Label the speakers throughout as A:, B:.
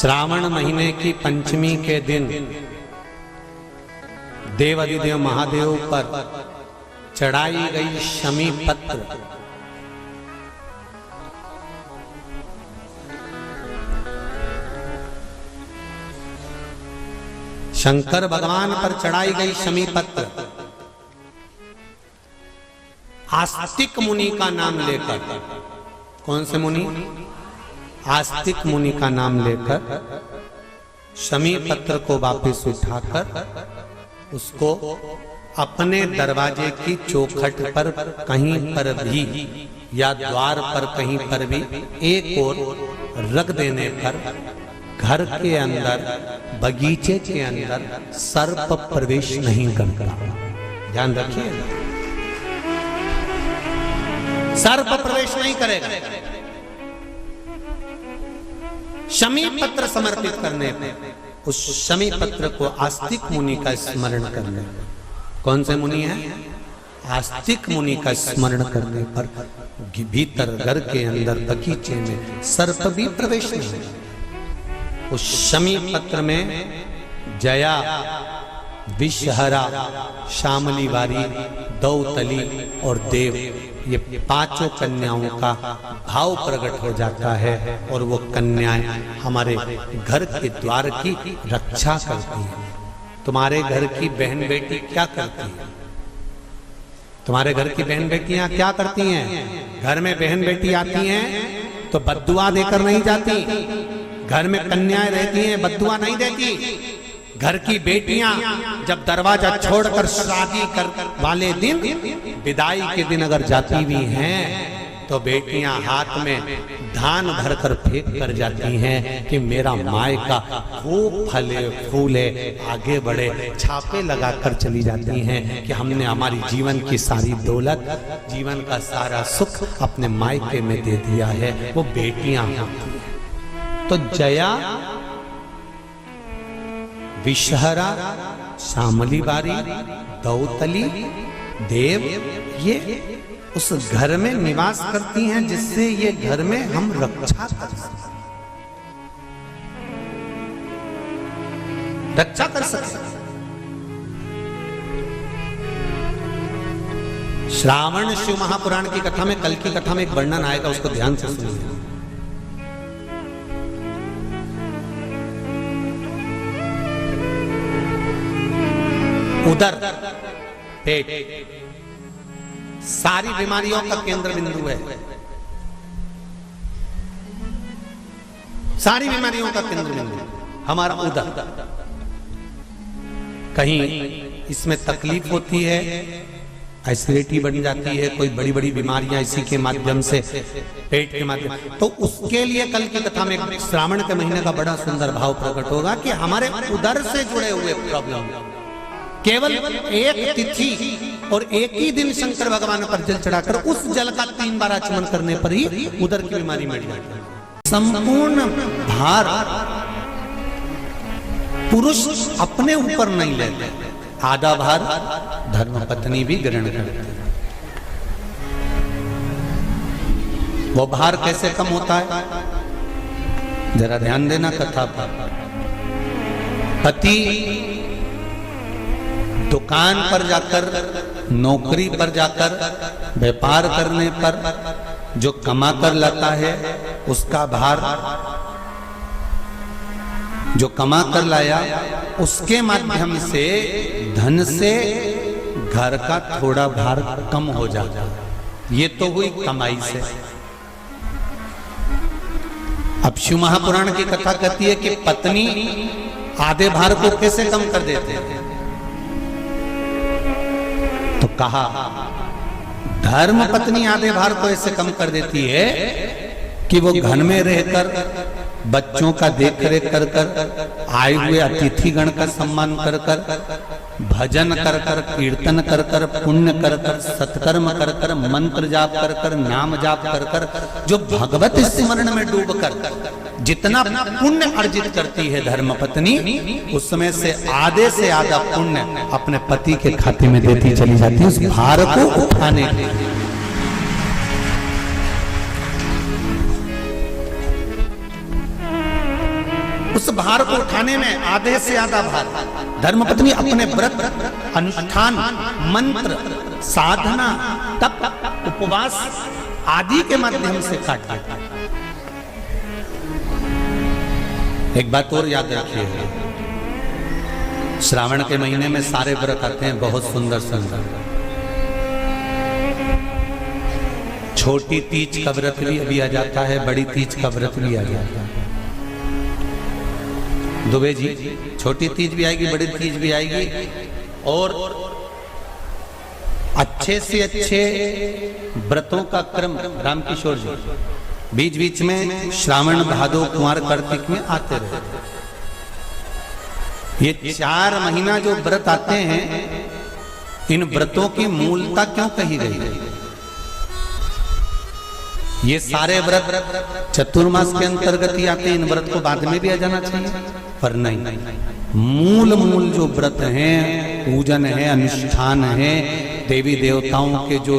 A: श्रावण महीने की पंचमी के दिन देवाधिदेव महादेव पर चढ़ाई गई शमी पत्र शंकर भगवान पर चढ़ाई गई शमी पत्र आस्तिक मुनि का नाम लेकर, कौन से मुनि? आस्तिक मुनि का नाम लेकर शमी पत्र को वापस उठाकर उसको अपने दरवाजे की चौखट पर कहीं पर भी या द्वार पर कहीं पर भी एक ओर रख देने पर घर के अंदर, बगीचे के अंदर सर्प प्रवेश नहीं करता। ध्यान रखिए, सर्प प्रवेश नहीं करेगा। शमी पत्र समर्पित करने पर उस शमी पत्र को आस्तिक मुनि का स्मरण करने, कौन से मुनि है? आस्तिक मुनि का स्मरण करने पर भीतर घर के अंदर बगीचे में सर्प भी प्रवेश नहीं। उस शमी पत्र में जया, विषहरा, शामली वारी, दौतली और देव, ये पांचों कन्याओं का भाव प्रकट हो जाता है और वो कन्याएं हमारे घर के द्वार की रक्षा करती हैं। तुम्हारे घर की बहन बेटी क्या करती है? तुम्हारे घर की बहन बेटियां क्या करती हैं? घर में बहन बेटी आती हैं तो बद्दुआ देकर नहीं जाती। घर में कन्याएं रहती हैं, बद्दुआ नहीं देती। घर की बेटियां जब दरवाजा छोड़कर शादी कर वाले दिन, विदाई के दिन अगर जाती भी हैं तो बेटियां हाथ में धान भरकर फेंक कर जाती हैं कि मेरा मायका खूब फले फूले आगे बढ़े। छापे लगाकर चली जाती हैं कि हमने हमारी जीवन की सारी दौलत, जीवन का सारा सुख अपने मायके में दे दिया है। वो बेटियां होती हैं। तो जया, विषहरा, शामली बारी, दौतली, देव, ये उस घर में निवास करती हैं जिससे ये घर में हम रक्षा कर सकें, रक्षा कर सकें। श्रावण शिव महापुराण की कथा में, कल की कथा में एक वर्णन आएगा, उसको ध्यान से सुनिए। उदर, पेट, सारी बीमारियों का केंद्र बिंदु है। सारी बीमारियों का केंद्र बिंदु हमारा उदर। कहीं इसमें तकलीफ होती है, एसिडिटी बन जाती है, कोई बड़ी बड़ी बीमारियां इसी के माध्यम से, पेट के माध्यम, तो उसके लिए कल की कथा में श्रावण के महीने का बड़ा सुंदर भाव प्रकट होगा कि हमारे उदर से जुड़े हुए प्रॉब्लम, केवल एक तिथि और एक ही दिन शंकर भगवान पर जल चढ़ाकर उस जल का 3 बार आचमन करने पर ही उदर की बीमारी मिट जाती है। संपूर्ण भार पुरुष अपने ऊपर नहीं लेते, आधा भार धर्मपत्नी भी ग्रहण करती है। वो भार कैसे कम होता है? जरा ध्यान देना कथा पर। पति दुकान पर जाकर, नौकरी पर जाकर, व्यापार करने पर जो कमा कर लाता है उसका भार, जो कमा कर लाया उसके माध्यम से, धन से घर का थोड़ा भार कम हो जाता है। ये तो हुई कमाई से। अब शिव महापुराण की कथा कहती है कि पत्नी आधे भार को कैसे कम कर देते हैं? तो कहा धर्म पत्नी आधे भार को ऐसे कम कर देती है कि वो घर में रहकर बच्चों का देख रेख कर कर, आए हुए अतिथिगण का सम्मान कर कर, भजन कर कर, कीर्तन कर कर, पुण्य कर कर, सत्कर्म कर कर, मंत्र जाप कर कर, नाम जाप कर कर, जो भगवत स्मरण में डूब कर जितना पुण्य अर्जित करती है धर्मपत्नी, उसमें से आधा पुण्य अपने पति के खाते में देती चली जाती है उस भार को उठाने के लिए। उस भार को उठाने में आधे से ज्यादा भार धर्मपत्नी अपने व्रत, अनुष्ठान, मंत्र, साधना, तप, उपवास आदि के माध्यम से काट देती। एक बात और याद रखिए, श्रावण के महीने में सारे व्रत आते हैं, बहुत सुंदर सुंदर। छोटी तीज का व्रत भी आ जाता है, बड़ी तीज का व्रत भी आ जाता है। दुबे जी, छोटी तीज भी आएगी, बड़ी तीज भी आएगी, और अच्छे से अच्छे व्रतों का क्रम रामकिशोर जी बीच बीच में श्रावण, भादो, कुंवार, कार्तिक में आते रहे। ये 4 महीना जो व्रत आते हैं, इन व्रतों की मूलता क्यों कही गई है? ये सारे व्रत चतुर्मास के अंतर्गत ही आते हैं, इन व्रत को बाद में भी आ जाना चाहिए, पर नहीं। मूल जो व्रत हैं, पूजन है, अनुष्ठान है, देवी देवताओं के जो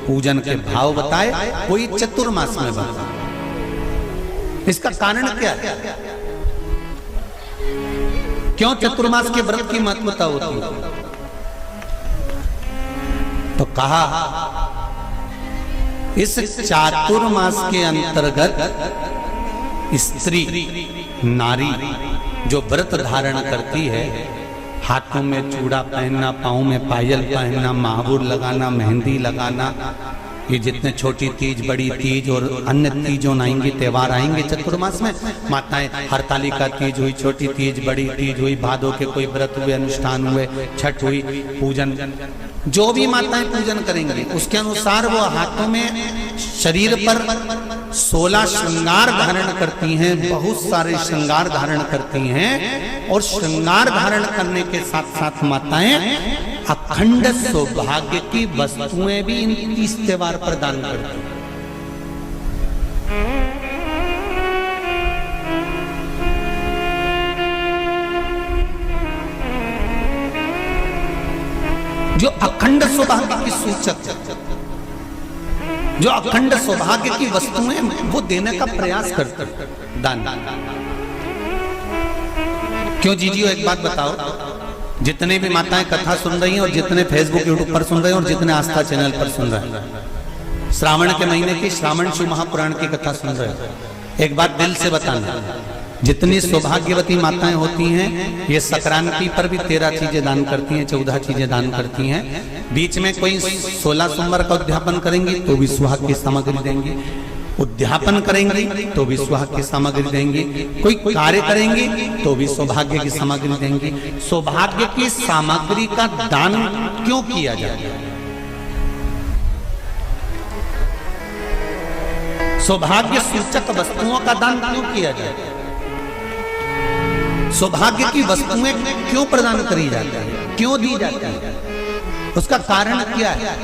A: पूजन के भाव बताए, कोई चतुर्मास में बताए। इसका कारण क्या है? क्यों चतुर्मास के व्रत की महत्वता होती है? तो कहा, इस चातुर्मास के अंतर्गत स्त्री, नारी जो व्रत धारण करती है, हाथों में चूड़ा पहनना, पाँव में पायल पहनना, महावुर लगाना, मेहंदी लगाना, ये जितने छोटी तीज, बड़ी तीज और अन्य तीजों आएंगी, त्योहार आएंगे चतुर्मास में, माताएं हरतालिका तीज हुई, छोटी तीज, बड़ी तीज हुई, भादों के कोई व्रत हुए, अनुष्ठान हुए, छठ हुई, पूजन, जो भी माताएं पूजन करेंगी उसके अनुसार वो हाथों में, शरीर पर 16 श्रृंगार धारण करती हैं, बहुत सारे श्रृंगार धारण करती हैं, और श्रृंगार धारण करने के साथ साथ माताएं अखंड सौभाग्य की वस्तुएं भी इन 30 त्योहार पर दान करती हैं। जो अखंड सौभाग्य की सूचक, जो अखंड सौभाग्य की वस्तुएं वो देने का प्रयास करते हैं, दान। क्यों जीजियो, एक बात बताओ, जितने भी माताएं कथा सुन रही हैं और जितने फेसबुक यूट्यूब पर सुन रहे हैं और जितने आस्था चैनल पर सुन रहे हैं, श्रावण के महीने की श्रावण शिव महापुराण की कथा सुन रहे हैं, एक बात दिल से बताना, जितनी सौभाग्यवती माताएं होती हैं, ये संक्रांति पर भी 13 चीजें दान करती हैं, 14 चीजें दान करती हैं। बीच में कोई 16 सोमवार का उद्यापन करेंगी तो भी सुहाग की सामग्री देंगी, उद्यापन करेंगी तो भी सुहाग की सामग्री देंगी, कोई कार्य करेंगी तो भी सौभाग्य की सामग्री देंगी। सौभाग्य की सामग्री का दान क्यों किया जाता है? सौभाग्य सूचक वस्तुओं का दान क्यों किया जाता है? सौभाग्य की वस्तुएं क्यों प्रदान करी जाती है, क्यों दी जाती है? उसका कारण क्या है?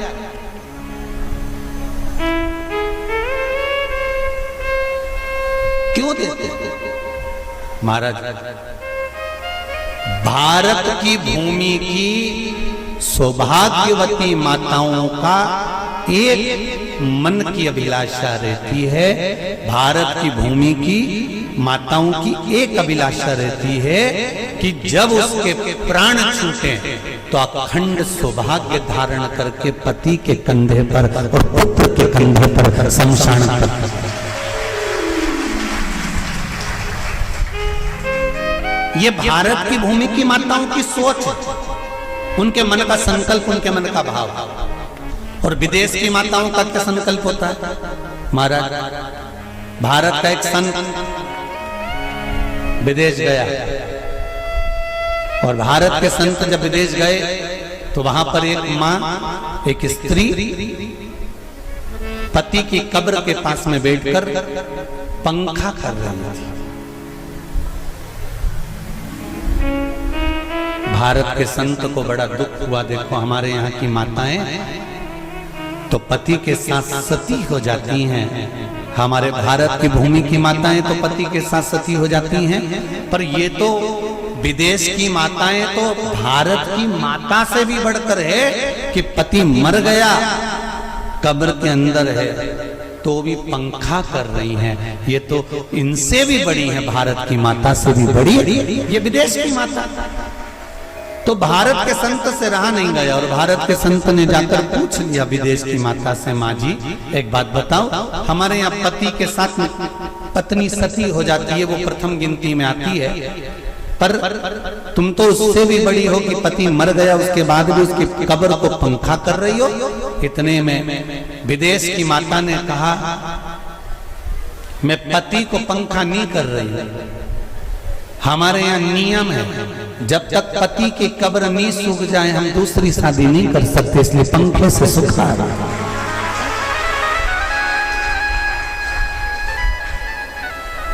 A: क्यों देते हैं? महाराज, भारत की भूमि की सौभाग्यवती माताओं का एक मन की अभिलाषा रहती है, भारत की भूमि की माताओं की एक अभिलाषा रहती है कि जब उसके प्राण छूटे तो अखंड सौभाग्य धारण करके पति के कंधे पर और पुत्र के कंधे पर शमशान पर। ये भारत की भूमि की माताओं की सोच है, उनके मन का संकल्प, उनके मन का भाव। और विदेश की माताओं का क्या संकल्प होता है? महाराज, भारत का एक संत विदेश गया और भारत के संत जब विदेश गए तो वहां पर एक मां, एक स्त्री पति की कब्र के पास में बैठकर पंखा कर रही थी। भारत के संत को बड़ा दुख हुआ, देखो हमारे यहाँ की माताएं तो पति के साथ सती हो जाती हैं, हमारे भारत की भूमि की माताएं तो पति के साथ सती हो जाती हैं, पर ये तो विदेश की माताएं तो भारत की माता से भी बढ़कर है कि पति मर गया, कब्र के अंदर है, तो भी पंखा कर रही हैं। ये तो इनसे भी बड़ी है, भारत की माता से भी बड़ी, ये विदेश की माता। तो भारत के संत से रहा नहीं गया और भारत के संत ने जाकर पूछ लिया विदेश की माता से, माँ जी एक बात बताओ, हमारे यहाँ पति के साथ पत्नी सती हो जाती है, वो प्रथम गिनती में आती है, पर तुम तो उससे भी बड़ी हो कि पति मर गया उसके बाद भी उसकी कब्र को पंखा कर रही हो। इतने में विदेश की माता ने कहा, मैं पति को पंखा नहीं कर रही हूं, हमारे यहाँ नियम है जब तक पति की कब्र नहीं सूख जाए हम दूसरी शादी नहीं कर सकते, इसलिए पंखे से सुखा रहा।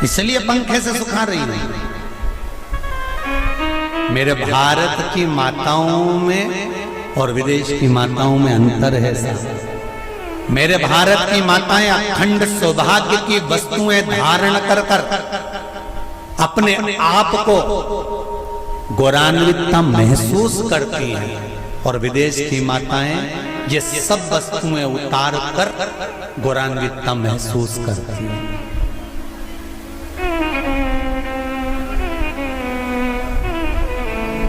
A: इसलिए पंखे से सुखा रही है। मेरे भारत की माताओं में और विदेश की माताओं में अंतर है साहब। मेरे भारत की माताएं अखंड सौभाग्य की वस्तुएं धारण कर कर अपने आप को गौरवान्वितता महसूस करती हैं और विदेश की माताएं ये सब वस्तुएं उतार कर गौरवान्वितता महसूस करती हैं।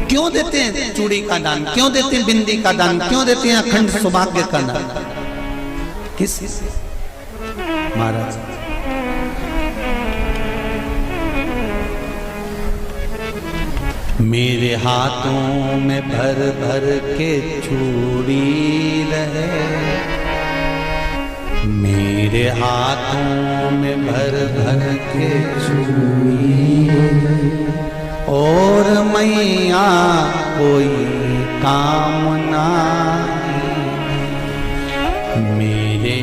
A: क्यों देते हैं चूड़ी का दान, क्यों देते हैं बिंदी का दान, क्यों देते हैं अखंड सौभाग्य का दान? किस महाराज मेरे हाथों में भर भर के चूड़ी रहे, मेरे हाथों में भर भर के चूड़ी और मैया कोई काम नहीं, मेरे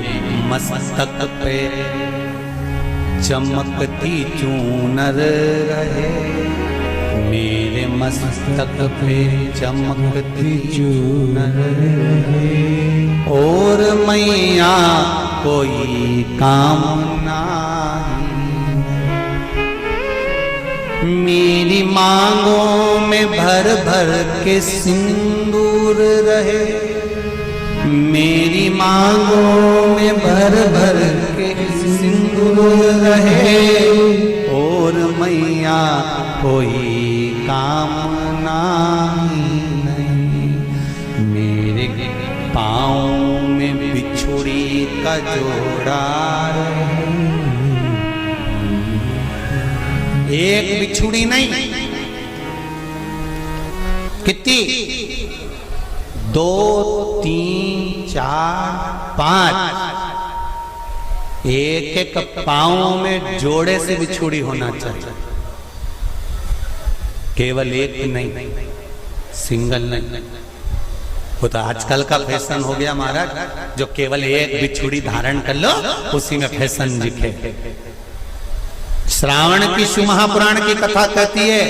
A: मस्तक पे चमकती चूनर रहे, मेरे मस्तक पे चमकती चूनर रहे और मैया कोई काम नहीं, मेरी मांगों में भर भर के सिंदूर रहे, मेरी मांगों में भर भर के सिंदूर रहे और मैया कोई कामना नहीं, मेरे पाँव में बिछुड़ी का जोड़ा रहे, एक बिछुड़ी नहीं, कितनी? 2, 3, 4, 5, एक एक पाँव में जोड़े से बिछुड़ी होना चाहिए, केवल एक नहीं, सिंगल नहीं। वो तो आजकल का फैशन हो गया महाराज, जो केवल एक बिछुड़ी धारण कर लो उसी में फैशन दिखे। श्रावण की शिव महापुराण की कथा कहती है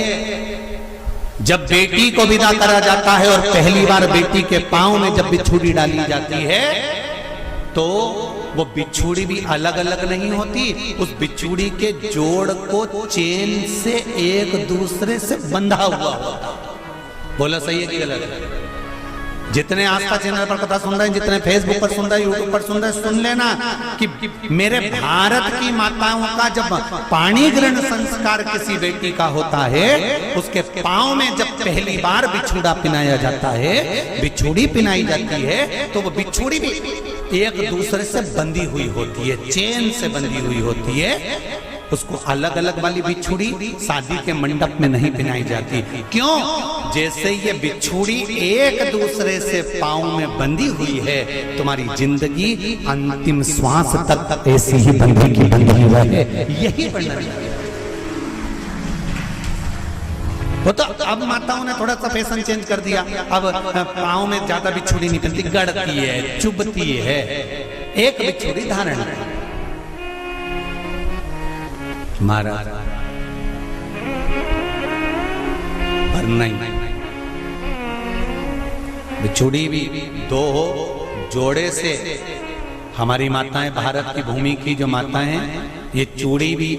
A: जब बेटी को विदा करा जाता है और पहली बार बेटी के पांव में जब बिछुड़ी डाली जाती है तो वो बिछुड़ी भी अलग अलग नहीं होती, उस बिछुड़ी के जोड़ को चेन से एक दूसरे से बंधा हुआ होता। बोला सही है कि गलत है? जितने आस्था चैनल पर कथा सुन रहे हैं, जितने फेसबुक पर सुन रहे हैं, यूट्यूब पर सुन रहे हैं, सुन लेना कि मेरे भारत की माताओं का जब पाणी ग्रहण संस्कार किसी बेटी का होता है, उसके पांव में जब पहली बार बिछुड़ा पिनाया जाता है, बिछुड़ी पिनाई जाती है, तो वो बिछुड़ी भी एक दूसरे से बंधी हुई होती है, चेन से बंधी हुई होती है। उसको अलग अलग वाली बिछुड़ी शादी के मंडप में नहीं पिनाई जाती। क्यों? जैसे ये बिछुड़ी एक दूसरे से पांव में बंधी हुई है, तुम्हारी जिंदगी अंतिम श्वास तक ऐसी ही बंधी की बंधी रहे, यही बनना चाहिए। वो तो अब माताओं ने थोड़ा सा फैशन चेंज कर दिया, अब पांव में ज्यादा बिछुड़ी नहीं पहनती, गड़ती है, चुभती है, एक बिछुड़ी धारण है। महाराज पर नहीं, बिछुड़ी भी दो हो, जोड़े से। हमारी माताएं, भारत की भूमि की जो माताएं हैं, ये चूड़ी भी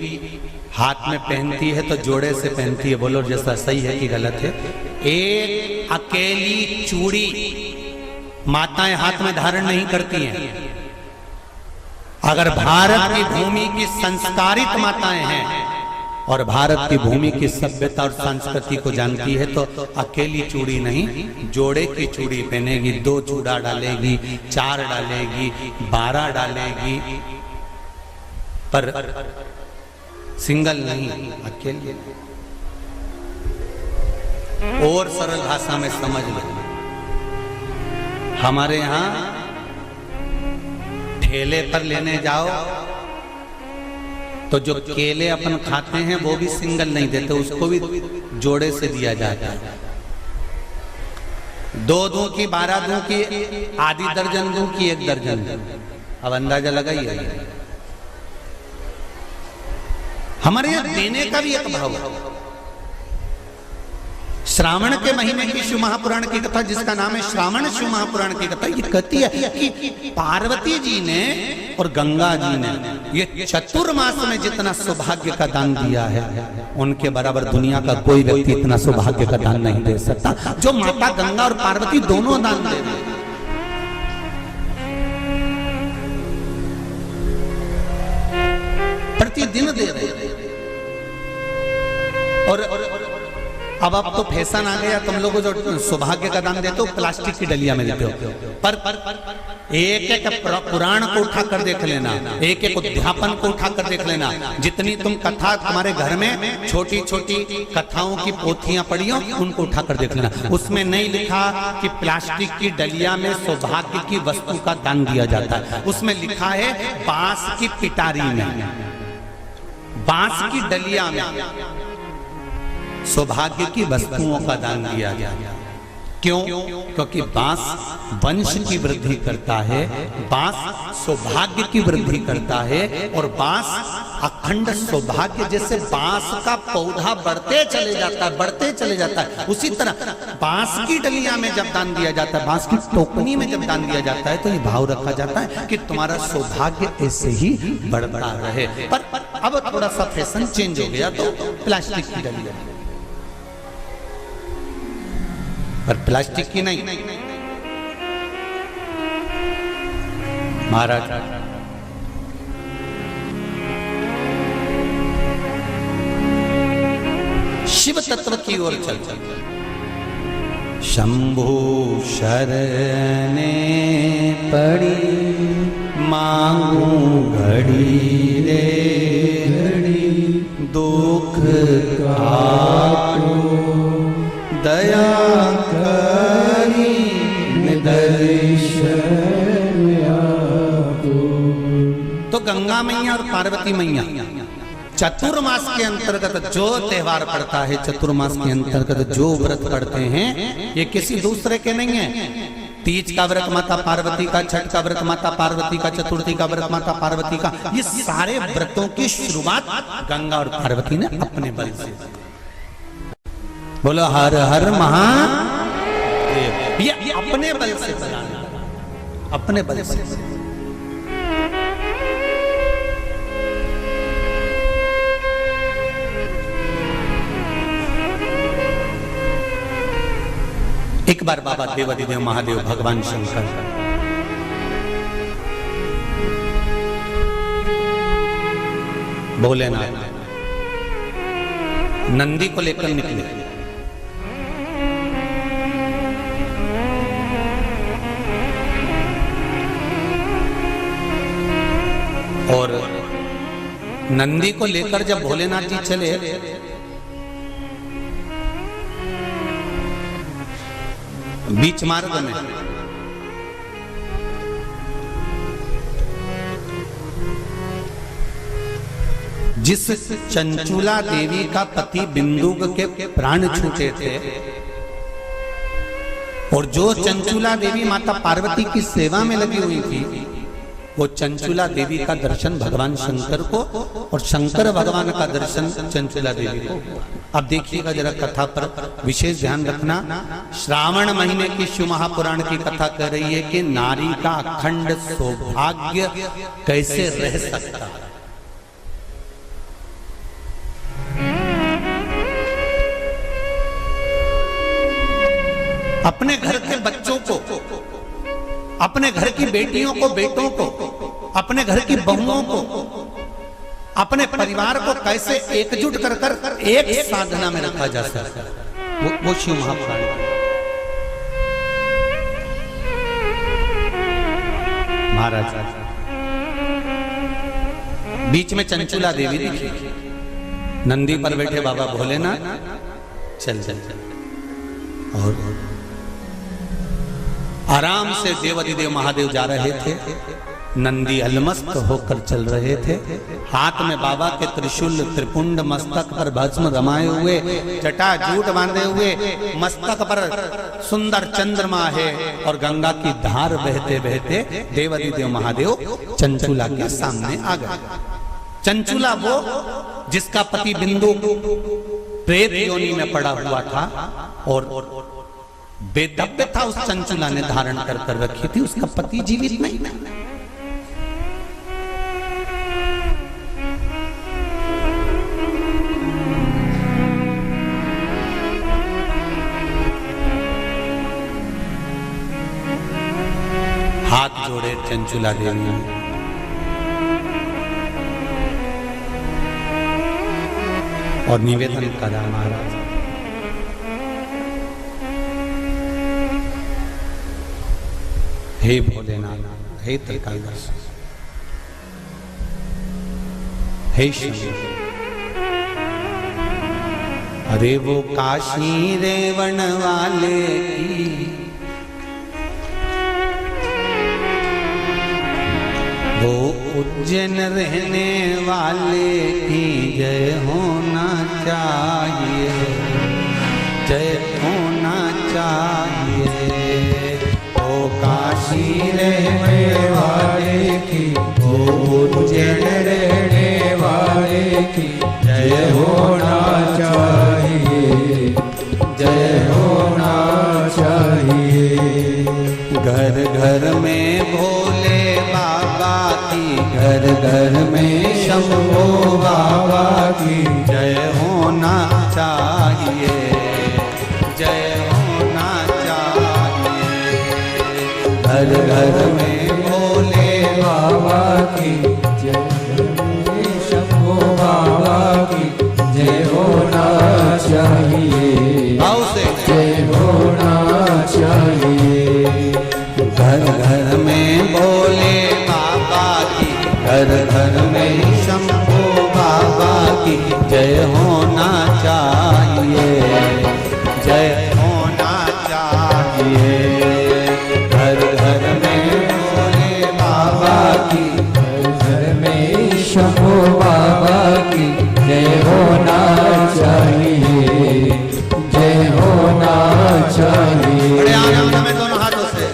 A: हाथ में पहनती है तो जोड़े से पहनती है। बोलो जैसा सही है कि गलत है? एक अकेली चूड़ी माताएं हाथ में धारण नहीं करती हैं, अगर भारत की भूमि की संस्कारित माताएं हैं और भारत की भूमि की सभ्यता और संस्कृति को जानती है तो अकेली चूड़ी नहीं, जोड़े की चूड़ी पहनेगी, 2 चूड़ा डालेगी, 4 डालेगी, 12 डालेगी, पर सिंगल नहीं, अकेले। और सरल भाषा में समझ लो, हमारे यहां ठेले पर लेने जाओ तो जो केले अपन खाते हैं वो भी सिंगल नहीं देते, उसको भी जोड़े से दिया जाता है। 2 दूं की, 12 दूं की, आधी दर्जन दूं की 1 दर्जन दूं। अब अंदाजा लगाइए, हमारे यहां देने का भी एक भाव है। श्रावण के महीने की शिव महापुराण की कथा, जिसका नाम है श्रावण शिव महापुराण की कथा, ये कहती है कि पार्वती जी ने और गंगा जी ने ये चतुर्मास में जितना सौभाग्य का दान दिया है, उनके बराबर दुनिया का कोई व्यक्ति इतना सौभाग्य का दान नहीं दे सकता जो माता गंगा और पार्वती दोनों दान दे रहे हैं। प्रतिदिन दे रहे हैं। और अब तो फैशन आ गया, तुम लोगों जो सौभाग्य का दान देते हो प्लास्टिक की डलिया में देते हो, पर एक एक पुराण को उठा कर देख लेना, एक एक उद्यापन को उठा कर देख लेना, जितनी तुम कथा तुम्हारे घर में छोटी छोटी कथाओं की पोथियां पड़ी हो उनको उठा कर देख लेना, उसमें नहीं लिखा कि प्लास्टिक की डलिया में सौभाग्य की वस्तु का दान दिया जाता है। उसमें लिखा है बांस की पिटारी में, बांस की डलिया में सौभाग्य की वस्तुओं का दान दिया गया। क्यों? क्योंकि बांस वंश की वृद्धि करता है, बांस सौभाग्य की वृद्धि करता है, और बांस अखंड सौभाग्य, जैसे बांस का पौधा बढ़ते चले जाता है, बढ़ते चले जाता है, उसी तरह बांस की डलिया में जब दान दिया जाता है, बांस की टोकनी में जब दान दिया जाता है, तो ये भाव रखा जाता है कि तुम्हारा सौभाग्य ऐसे ही बढ़ता रहे। पर अब थोड़ा सा फैशन चेंज हो गया तो प्लास्टिक की डलिया, पर प्लास्टिक की नहीं। महाराज शिव तत्व की ओर चल शंभु शरणे पड़ी मांगू घड़ी रे घड़ी, दुख काटो दया करी तो गंगा मैया और पार्वती मैया चतुर्मास के अंतर्गत जो त्योहार पड़ता है, चतुर्मास के अंतर्गत जो व्रत पड़ते हैं, ये किसी दूसरे के नहीं है। तीज का व्रत माता पार्वती का, छठ का व्रत माता पार्वती का, चतुर्थी का व्रत माता पार्वती का, ये सारे व्रतों की शुरुआत गंगा और पार्वती ने अपने बल से। बोलो हर हर महादेव। ये अपने बल से बनाना, अपने बल से। एक बार बाबा देवाधिदेव महादेव भगवान शंकर भोलेनाथ नंदी को लेकर निकले, और नंदी को लेकर जब भोलेनाथ जी चले, बीच मार्ग में जिस चंचुला देवी का पति बिंदुक के प्राण छूटे थे, और जो चंचुला देवी माता पार्वती की सेवा में लगी हुई थी, वो चंचुला देवी का दर्शन भगवान शंकर को और शंकर भगवान का दर्शन चंचुला देवी को। अब देखिएगा जरा कथा पर विशेष ध्यान रखना। श्रावण महीने की शिव महापुराण की कथा कह रही है कि नारी का अखंड सौभाग्य कैसे रह सकता है। अपने घर के बच्चों को, अपने घर की बेटियों को, बेटों को अपने घर की बहुओं को, अपने परिवार को कैसे एकजुट कर कर एक साधना में रखा जा सकता है, वो शिव महापुराण। महाराज बीच में चंचुला देवी दिखी, नंदी पर बैठे बाबा भोलेनाथ चल चल चल, और आराम से देवाधिदेव महादेव जा रहे थे। नंदी अलमस्त होकर चल रहे थे, हाथ में बाबा के त्रिशूल त्रिपुंड, मस्तक पर भस्म रमाए हुए, जटा जूट बांधे हुए, मस्तक पर सुंदर चंद्रमा है, और गंगा की धार बहते बहते देवाधिदेव महादेव चंचुला के सामने आ गए। चंचुला वो जिसका पति बिंदु प्रेत योनि में पड़ा हुआ था, और बेदब्य था उस चंचुला ने धारण कर कर रखी थी, उसका पति जीवित नहीं था। हाथ जोड़े चंचुला देवी ने, और निवेदन करा, महाराज हे भोलेनाथ, हे त्रिकालदर्श, हे शिव, अरे वो काशी रेवण वाले की, वो उज्जैन रहने वाले की जय होना चाहिए, जय होना चाहिए। ओ काशी रहने वाले की, ओ उज्जैन रहने वाले की जय होना चाहिए, जय होना चाहिए। घर घर में भोले बाबा की, घर घर में शंभो बाबा की जय होना चाहिए, जय होना चाहिए। घर घर में भोले बाबा की जय, शंभो बाबा की जय होना चाहिए, जय होना चाहिए। घर घर में भोले बाबा की, घर घर में शंभो बाबा की जय होना चाहिए, जय होना चाहिए। घर घर में भोले बाबा की, घर घर में शंभो बाबा की जय होना चाहिए, जय होना चाहिए। बड़े आनंद में दोनों हाथों से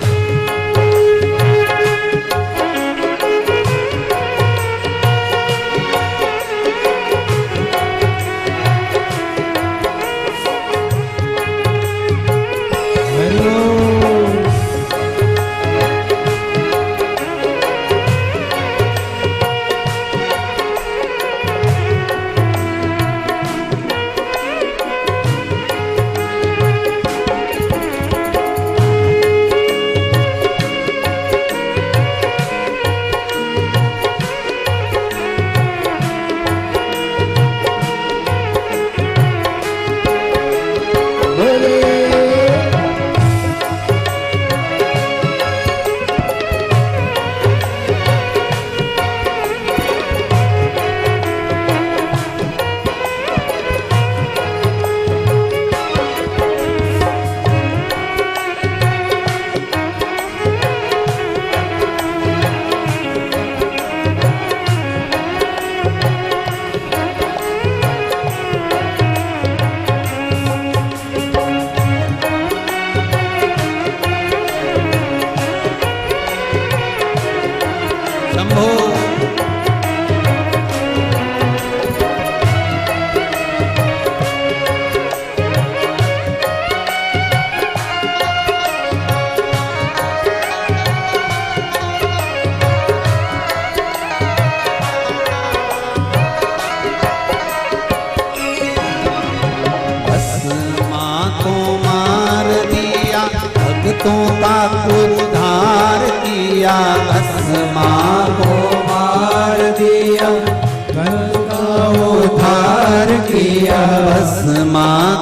A: भक्तों का उद्धार किया, भस्मा को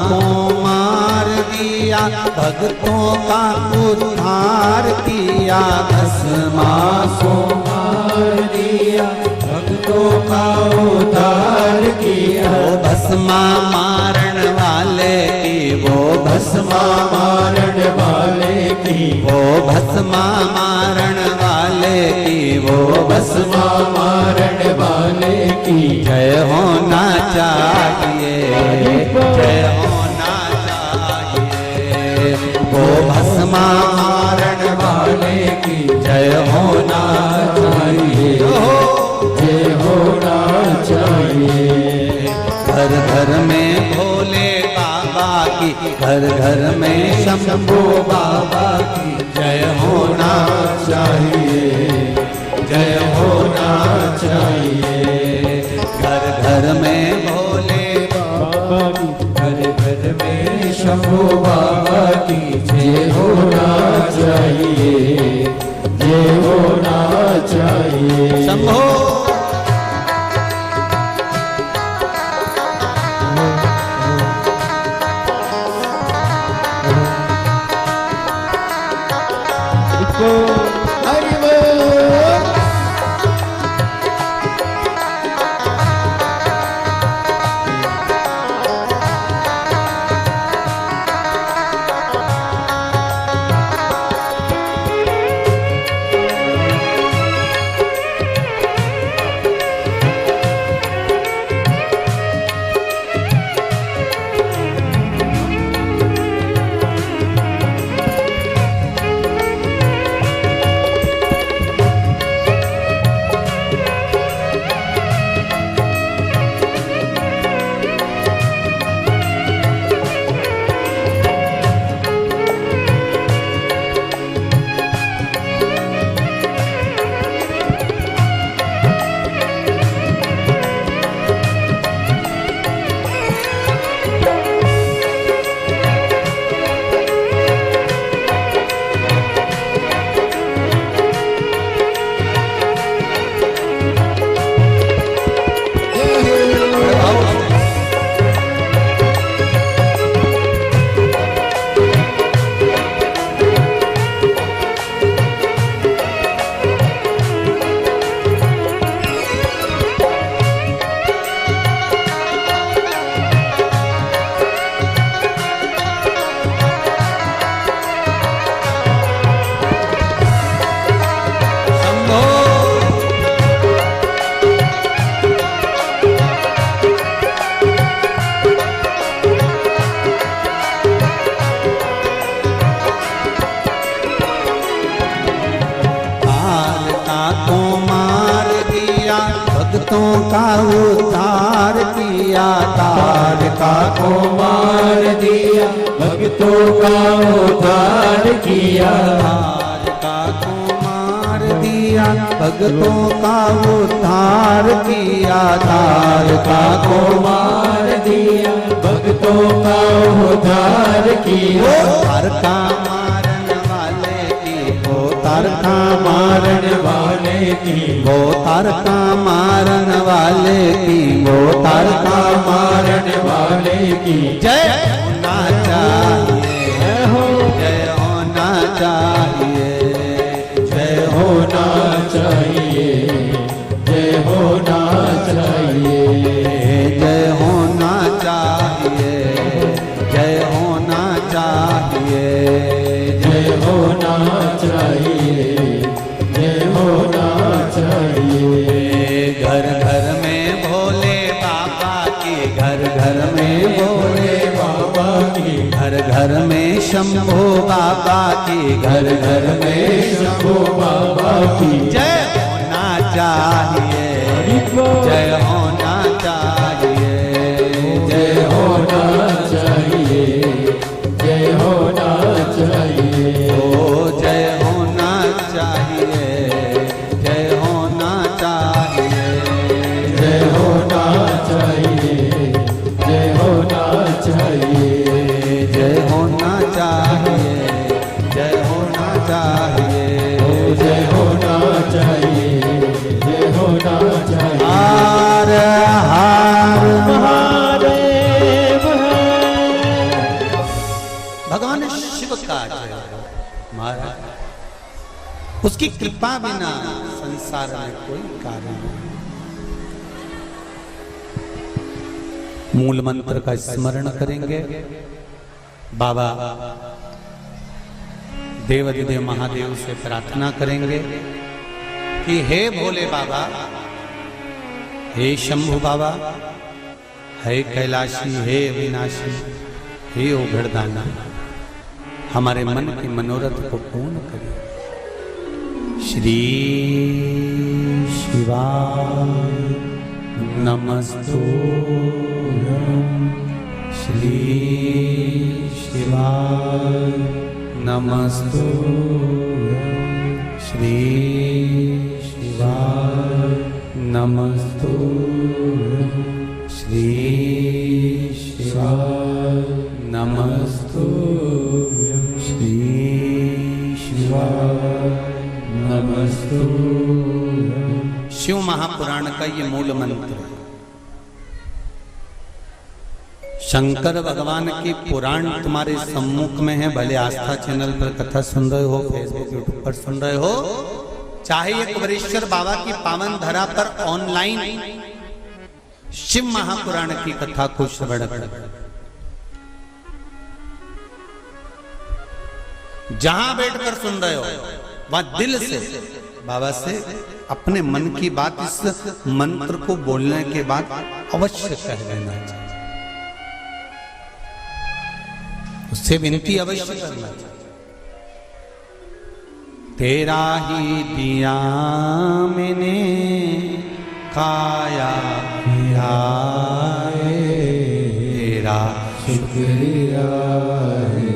A: को मार दिया, भक्तों का उद्धार किया।
B: भस्मा को मार दिया, भक्तों का उद्धार किया।
A: वो भस्मा मारण वाले की, वो
B: भस्मा मारण वाले की,
A: वो भस्मा मारण वाले की, वो
B: भस्मा मारण वाले की
A: जय होना चाहिए, जय होना चाहिए। वो भस्मा मारण
B: वाले की
A: जय होना
B: चाहिए, जय होना चाहिए।
A: घर घर में भोले बाबा की, घर घर में शंभू बाबा की जय होना
B: चाहिए, जय होना चाहिए।
A: घर घर में भोले
B: बाबा की, घर घर में शंभू बाबा की जय होना चाहिए, जय होना चाहिए।
A: शंभो
B: हरि बोल। भक्तों का उद्धार किया, तारका को मार दिया, भक्तों का उद्धार किया।
A: तारका को मार दिया, भक्तों का उद्धार किया।
B: तारका को मार दिया, भक्तों का उद्धार किया।
A: तारका मारन वाले की, वो तारका
B: मारन वाले की,
A: वो तारका मारन वाले की, वो तारका
B: मारन वाले की
A: जय होना चाहिए, जय होना चाहिए,
B: जय होना चाहिए, जय होना चाहिए,
A: जय होना चाहिए, जय होना चाहिए,
B: जय होना चाहिए, जय होना चाहिए।
A: घर घर में भोले बाबा की, घर घर में भोले
B: बाबा की,
A: घर घर में शंभू बाबा की, घर घर में
B: शंभू बाबा की
A: जय होना चाहिए, जय होना चाहिए,
B: जय होना चाहिए, जय होना चाहिए,
A: ओ जय होना चाहिए, जय होना चाहिए,
B: जय होना चाहिए, जय होना चाहिए,
A: जय होना चाहिए, जय होना चाहिए,
B: जय होना चाहिए, जय होना चाहिए।
A: आरती का जय हो महाराज। उसकी कृपा बिना संसार में कोई कार्य नहीं। मूल मंत्र का स्मरण करेंगे। बाबा देवाधिदेव महादेव से प्रार्थना करेंगे कि हे भोले बाबा, हे शंभु बाबा, हे कैलाशी, हे अविनाशी, हे ओघड़दाना, हमारे मन की मनोरथ को पूर्ण करें। श्री शिवाय नमस्तुभ्यं, श्री शिवाय नमस्तुभ्यं, श्री शिवाय नमस्तुभ्यं, श्री शिवाय नमस्तुभ्यं, श्री शिवाय नमस्तुभ्यं। शिव महापुराण का ये मूल मंत्र है। शंकर भगवान की पुराण तुम्हारे सम्मुख में है। भले आस्था चैनल पर कथा सुन रहे हो, फेसबुक यूट्यूब पर सुन रहे हो, चाहे एक वरेश्वर बाबा की पावन धरा पर ऑनलाइन शिव महापुराण की कथा को श्रवण कर, जहां बैठकर सुन रहे हो वहां दिल से बाबा से अपने मन की बात इस मंत्र को बोलने के बाद अवश्य कह लेना चाहिए। उससे विनती अवश्य करना चाहिए। तेरा ही दिया मैंने खाया पिया है, तेरा
B: शुक्रिया है,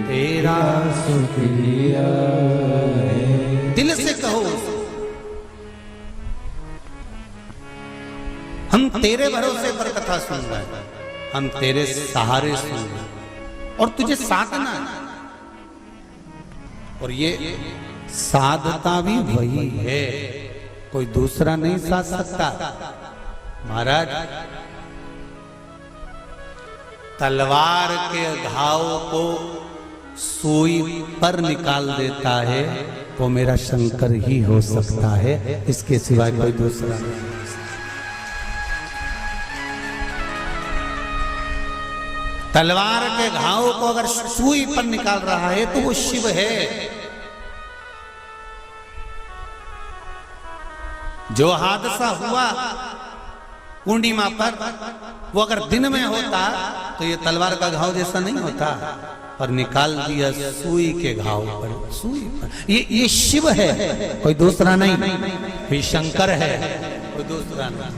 A: तेरा
B: शुक्रिया है।
A: दिल से कहो, हम तेरे भरोसे पर कथा सुन रहे हैं, हम तेरे सहारे सुन रहे हैं और तुझे साधना है। और ये साधता भी वही है, कोई दूसरा नहीं साध सकता। महाराज तलवार के घाव को सुई पर निकाल देता है वो मेरा शंकर ही हो सकता है, इसके सिवाय कोई दूसरा नहीं। तलवार के घाव को अगर सुई पर निकाल रहा है तो वो शिव है। जो हादसा हुआ पूर्णिमा पर, वो अगर दिन में होता तो ये तलवार का घाव जैसा नहीं होता, पर निकाल दिया सुई के घाव पर, सुई पर। ये शिव है, कोई दूसरा नहीं। ये शंकर है, कोई दूसरा नहीं।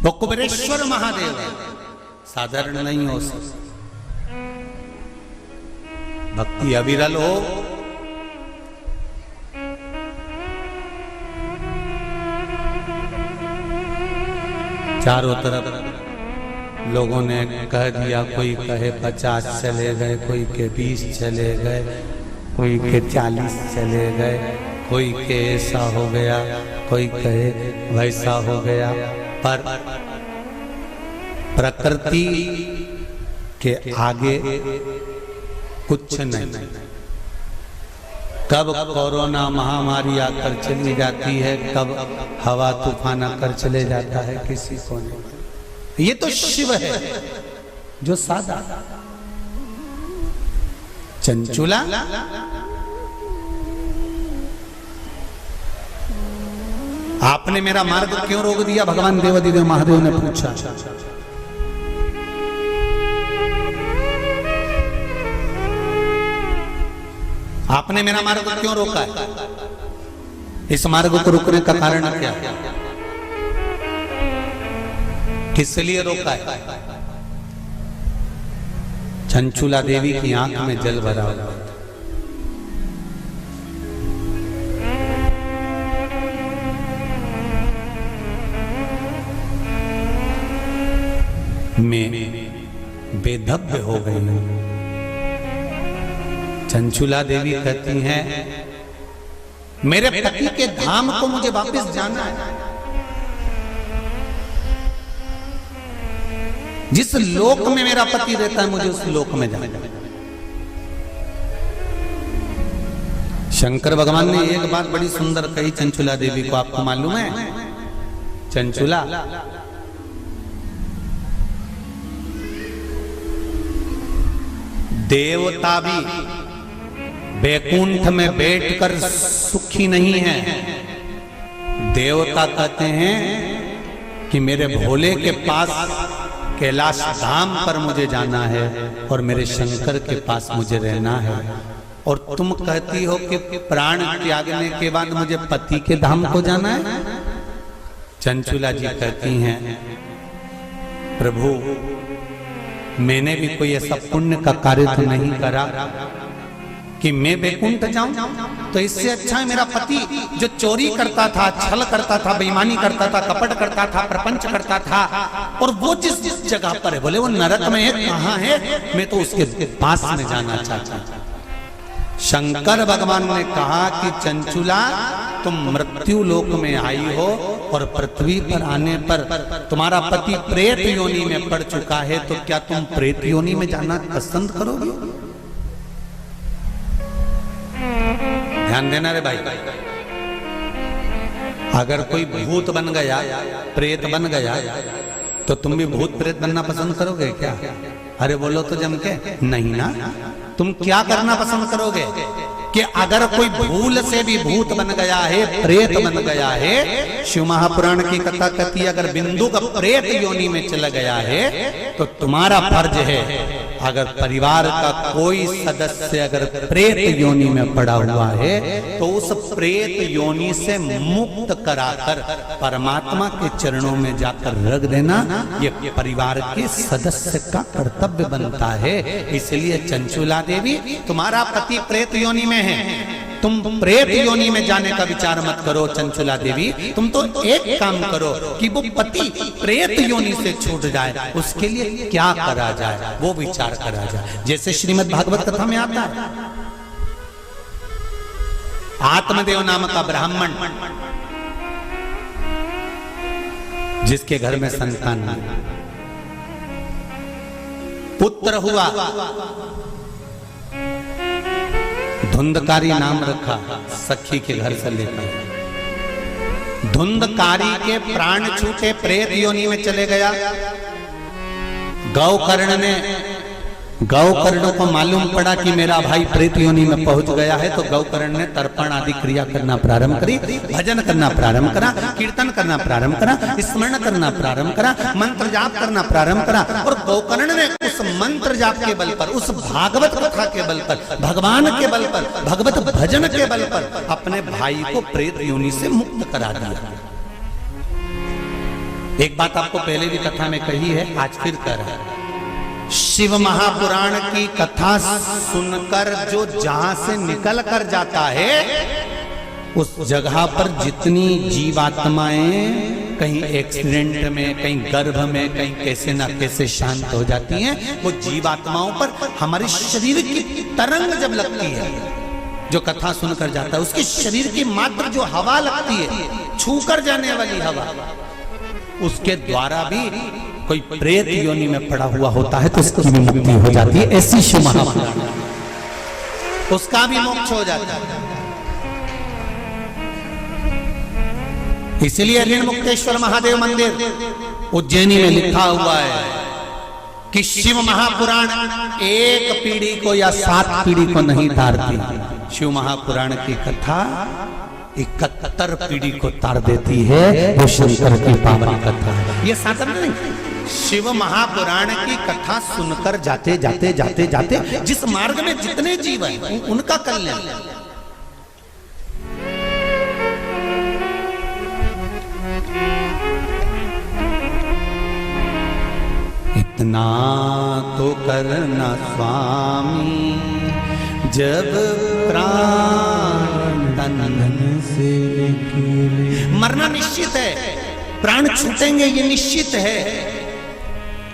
A: वो कुबेरेश्वर महादेव है, साधारण नहीं हो सकता। भक्ति अविरल हो, चारों तरफ लोगों ने कह दिया, कोई कहे 50 चले गए, कोई के 20 चले गए, कोई के 40 चले गए, कोई के ऐसा हो गया, कोई कहे वैसा हो गया। पर प्रकृति के आगे कुछ नहीं। कब कोरोना महामारी आकर चली जाती है, कब हवा तूफान आकर चले जाता है, किसी को नहीं। ये तो शिव है जो सादा चंचुला। आपने मेरा मार्ग क्यों रोक दिया? भगवान देवाधिदेव महादेव ने पूछा। आपने मेरा मार्ग क्यों रोका है? इस मार्ग को रोकने का कारण क्या है? किस लिए रोका है? चंचुला देवी की आंख में जल भरा हुआ था। मैं बेधब्य हो गई हूं। चंचुला देवी कहती हैं, मेरे पति के धाम को मुझे वापस जाना है। जिस लोक में मेरा पति रहता है मुझे उस लोक में जाना है। शंकर भगवान ने एक बात बड़ी सुंदर कही चंचुला देवी को, आपको मालूम है? चंचुला, देवता भी वैकुंठ में बैठकर सुखी नहीं है। देवता कहते हैं कि मेरे भोले के पास कैलाश धाम पर मुझे जाना है और मेरे शंकर के पास मुझे रहना है। और तुम कहती हो कि प्राण त्यागने के बाद मुझे पति के धाम को जाना है। चंचुला जी कहती हैं, प्रभु मैंने भी कोई ऐसा पुण्य का कार्य तो नहीं करा कि मैं वैकुंठ जाऊं। तो इससे अच्छा है मेरा पति जो चोरी करता था, छल करता था, बेईमानी करता था, कपट करता था, प्रपंच करता था, और वो जिस जगह पर है, बोले वो नरक में है, कहां है, मैं तो उसके पास में जाना चाहता हूं। शंकर भगवान ने कहा कि चंचुला तुम मृत्यु लोक में आई हो और पृथ्वी पर आने पर तुम्हारा पति प्रेत योनि में पड़ चुका है, तो क्या तुम प्रेत योनि में जाना पसंद करोगे? ध्यान देना रे भाई, अगर कोई भूत बन गया, प्रेत बन गया, तो तुम भी भूत प्रेत बनना पसंद करोगे क्या? अरे बोलो तो जम के, नहीं ना। तुम क्या करना पसंद करोगे कि अगर कोई भूल से भी भूत बन गया है, प्रेत बन गया है, शिव महापुराण की कथा कहती है अगर बिंदु का प्रेत योनि में चला गया है, तो तुम्हारा फर्ज है अगर परिवार का कोई सदस्य अगर प्रेत योनि में पड़ा हुआ है तो उस प्रेत योनि से मुक्त कराकर परमात्मा के चरणों में जाकर रख देना, ये परिवार के सदस्य का कर्तव्य बनता है। इसलिए चंचुला देवी, तुम्हारा पति प्रेत योनि में है, तुम प्रेत योनि में जाने का विचार मत करो। चंचुला देवी, तुम तो एक काम करो कि वो पति प्रेत योनि से छूट जाए, उसके लिए क्या करा जाए वो विचार करा जाए। जैसे श्रीमद् भागवत कथा में आता है, आत्मदेव नाम का ब्राह्मण जिसके घर में संतान नहीं, पुत्र हुआ, धुंधकारी नाम रखा, सखी के घर से लेकर। धुंधकारी के प्राण छूटे, प्रेत योनि में चले गया। गौकर्ण को मालूम पड़ा कि मेरा भाई प्रेत योनि में पहुंच गया है, तो गौकर्ण ने तर्पण आदि क्रिया करना प्रारंभ करी, भजन करना प्रारंभ करा, कीर्तन करना प्रारंभ करा, स्मरण करना प्रारंभ करा, मंत्र जाप करना प्रारंभ करा। और गौकर्ण ने उस मंत्र जाप के बल पर, उस भागवत कथा के बल पर, भगवान के बल पर, भगवत भजन के बल पर अपने भाई को प्रेत योनि से मुक्त करा दिया। एक बात आपको पहले भी कथा में कही है, आज फिर कह रहा है। शिव महापुराण की कथा सुनकर जो जहां से निकल कर जाता है, उस जगह पर जितनी जीवात्माएं कहीं एक्सीडेंट में, कहीं गर्भ में, कहीं कैसे ना कैसे शांत हो जाती हैं, वो जीवात्माओं पर हमारे शरीर की तरंग जब लगती है, जो कथा सुनकर जाता है, उसके शरीर की मात्र जो हवा लगती है, छूकर जाने वाली हवा, उसके द्वारा भी कोई प्रेत योनि में पड़ा हुआ होता है तो उसकी भी मुक्ति हो जाती है। ऐसी शिव महापुराण, उसका भी मोक्ष हो जाता है। इसलिए ऋण मुक्तेश्वर महादेव मंदिर उज्जैनी में लिखा हुआ है कि शिव महापुराण एक पीढ़ी को या 7 पीढ़ी को नहीं तारती। शिव महापुराण की कथा 71 पीढ़ी को तार देती है। वो शंकर की पावन कथा है, ये साधन नहीं। शिव महापुराण की कथा सुनकर जाते जाते जाते जाते जिस मार्ग में जितने जीव हैं उनका कल्याण। इतना तो करना स्वामी जब प्राण तन से मरना निश्चित है, प्राण छूटेंगे ये निश्चित है,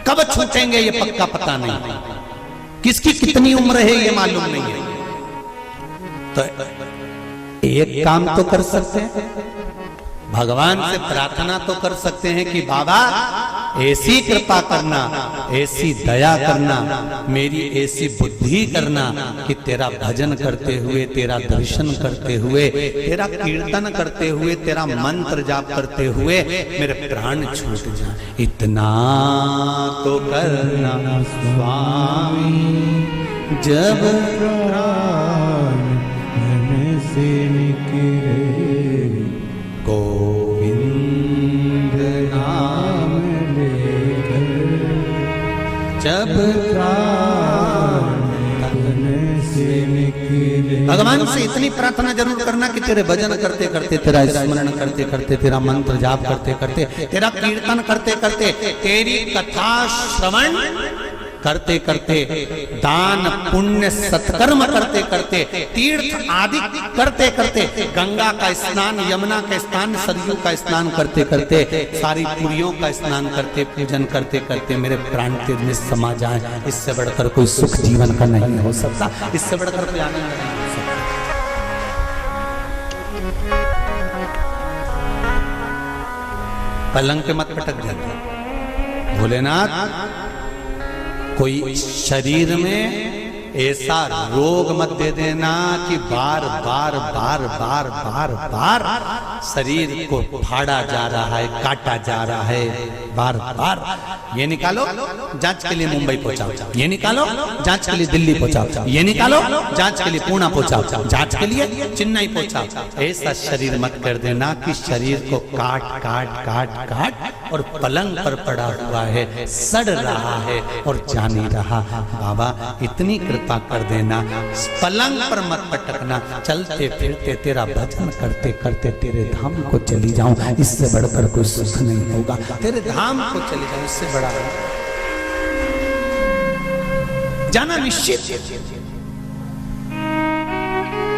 A: कब छूटेंगे ये पक्का पता नहीं, किसकी कितनी उम्र है ये मालूम नहीं है। तो एक काम तो कर सकते हैं, भगवान से प्रार्थना तो कर सकते हैं कि बाबा ऐसी कृपा करना, ऐसी दया करना, मेरी ऐसी बुद्धि करना कि तेरा भजन करते हुए, तेरा दर्शन करते हुए, तेरा कीर्तन करते हुए, तेरा मंत्र जाप करते हुए मेरे प्राण छूट जाए। इतना तो करना स्वामी जब
B: प्राण मन से निकले,
A: गोविंद नाम
B: लेकर
A: जब
B: प्राण मन से निकले।
A: भगवान से इतनी प्रार्थना जरूर करना कि तेरे भजन करते करते, तेरा स्मरण करते करते, तेरा मंत्र जाप करते करते, तेरा कीर्तन करते करते, तेरी कथा श्रवण करते करते, दान पुण्य सत्कर्म करते करते, तीर्थ आदि करते करते, गंगा का स्नान, यमुना का स्नान, सरयू का स्नान करते करते, सारी पुरियों का स्नान करते, पूजन करते करते मेरे प्राण तेज में समा जाए। इससे बढ़कर कोई सुख जीवन का नहीं हो सकता, इससे बढ़कर कोई आनंद नहीं हो सकता। पलंग पे मत पटक जाते भोलेनाथ, कोई शरीर में ऐसा रोग मत दे देना कि बार बार बार बार बार बार शरीर को फाड़ा जा रहा है, काटा जा रहा है, बार बार। ये निकालो, जांच के लिए मुंबई पहुंचाओ, ये निकालो, जांच के लिए दिल्ली पहुंचाओ, ये निकालो, जांच के लिए पूना पहुंचाओ, जांच के लिए चेन्नई पहुंचाओ। ऐसा शरीर मत कर देना कि शरीर को काट काट काट काट और पलंग पर पड़ा हुआ है, सड़ रहा है और जा नहीं रहा। बाबा इतनी कृपा कर देना, पलंग पर मत पटकना, चलते फिरते तेरा भजन करते करते तेरे धाम को चली जाऊं, इससे बढ़कर कोई सुख नहीं होगा। तेरे धाम को चली जाऊं, इससे बड़ा जाना निश्चित,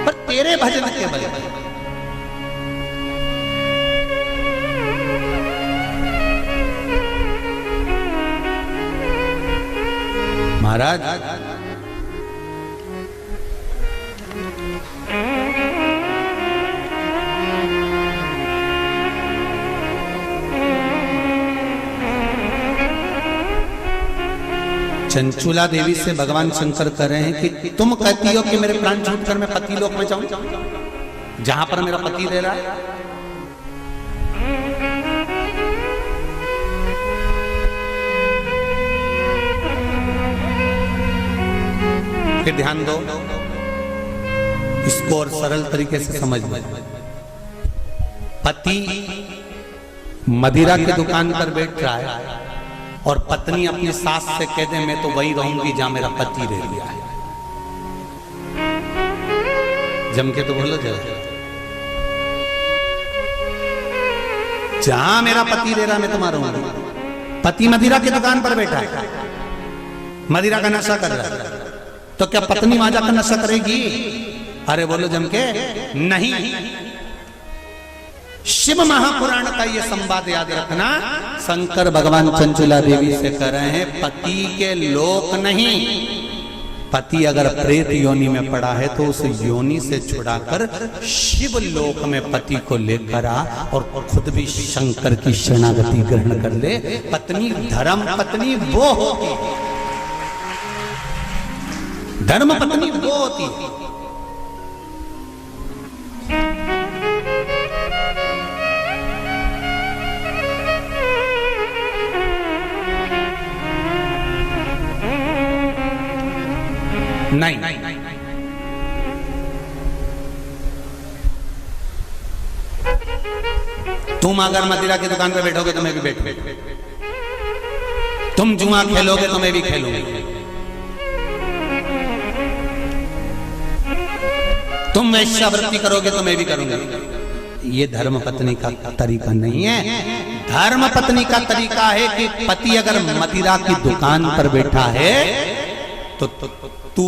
A: पर तेरे भजन के बल पर। महाराज चंचुला देवी से भगवान शंकर कह रहे हैं कि तुम कहती हो कि मेरे प्राण छूट कर मैं पति लोक में जाऊं, जहां पर मेरा पति रह रहा है। फिर ध्यान दो, इसको और सरल तरीके से समझ लो। पति मदिरा की दुकान पर बैठ रहा है और पत्नी अपनी सास से कह दे मैं तो वही रहूंगी जहां मेरा पति रह गया है। जम के तो बोलो जहां मेरा पति रह रहा मैं तुम्हारा रहूंगी। पति मदिरा की दुकान पर बैठा है, मदिरा का नशा कर रहा है, तो क्या पत्नी वहां जाकर नशा करेगी? अरे बोलो जम के नहीं। शिव महापुराण का ये संवाद याद रखना। शंकर भगवान चंचुला देवी से कह रहे हैं पति के लोक नहीं, पति अगर प्रेत योनि में पड़ा है तो उस योनि से छुड़ाकर शिव लोक में पति को लेकर आ और खुद भी शंकर की शरणागति ग्रहण कर ले। पत्नी धर्म पत्नी वो होती है, धर्म पत्नी वो होती है। नहीं, तुम अगर मदिरा की दुकान पे बैठोगे तो मैं भी बैठूंगा, तुम जुआ खेलोगे तो मैं भी खेलूंगी, तुम वैश्यावृत्ति करोगे तो मैं भी करूंगा। ये धर्म पत्नी का तरीका नहीं है। धर्म पत्नी का तरीका है कि पति अगर मदिरा की दुकान पर बैठा है तो तू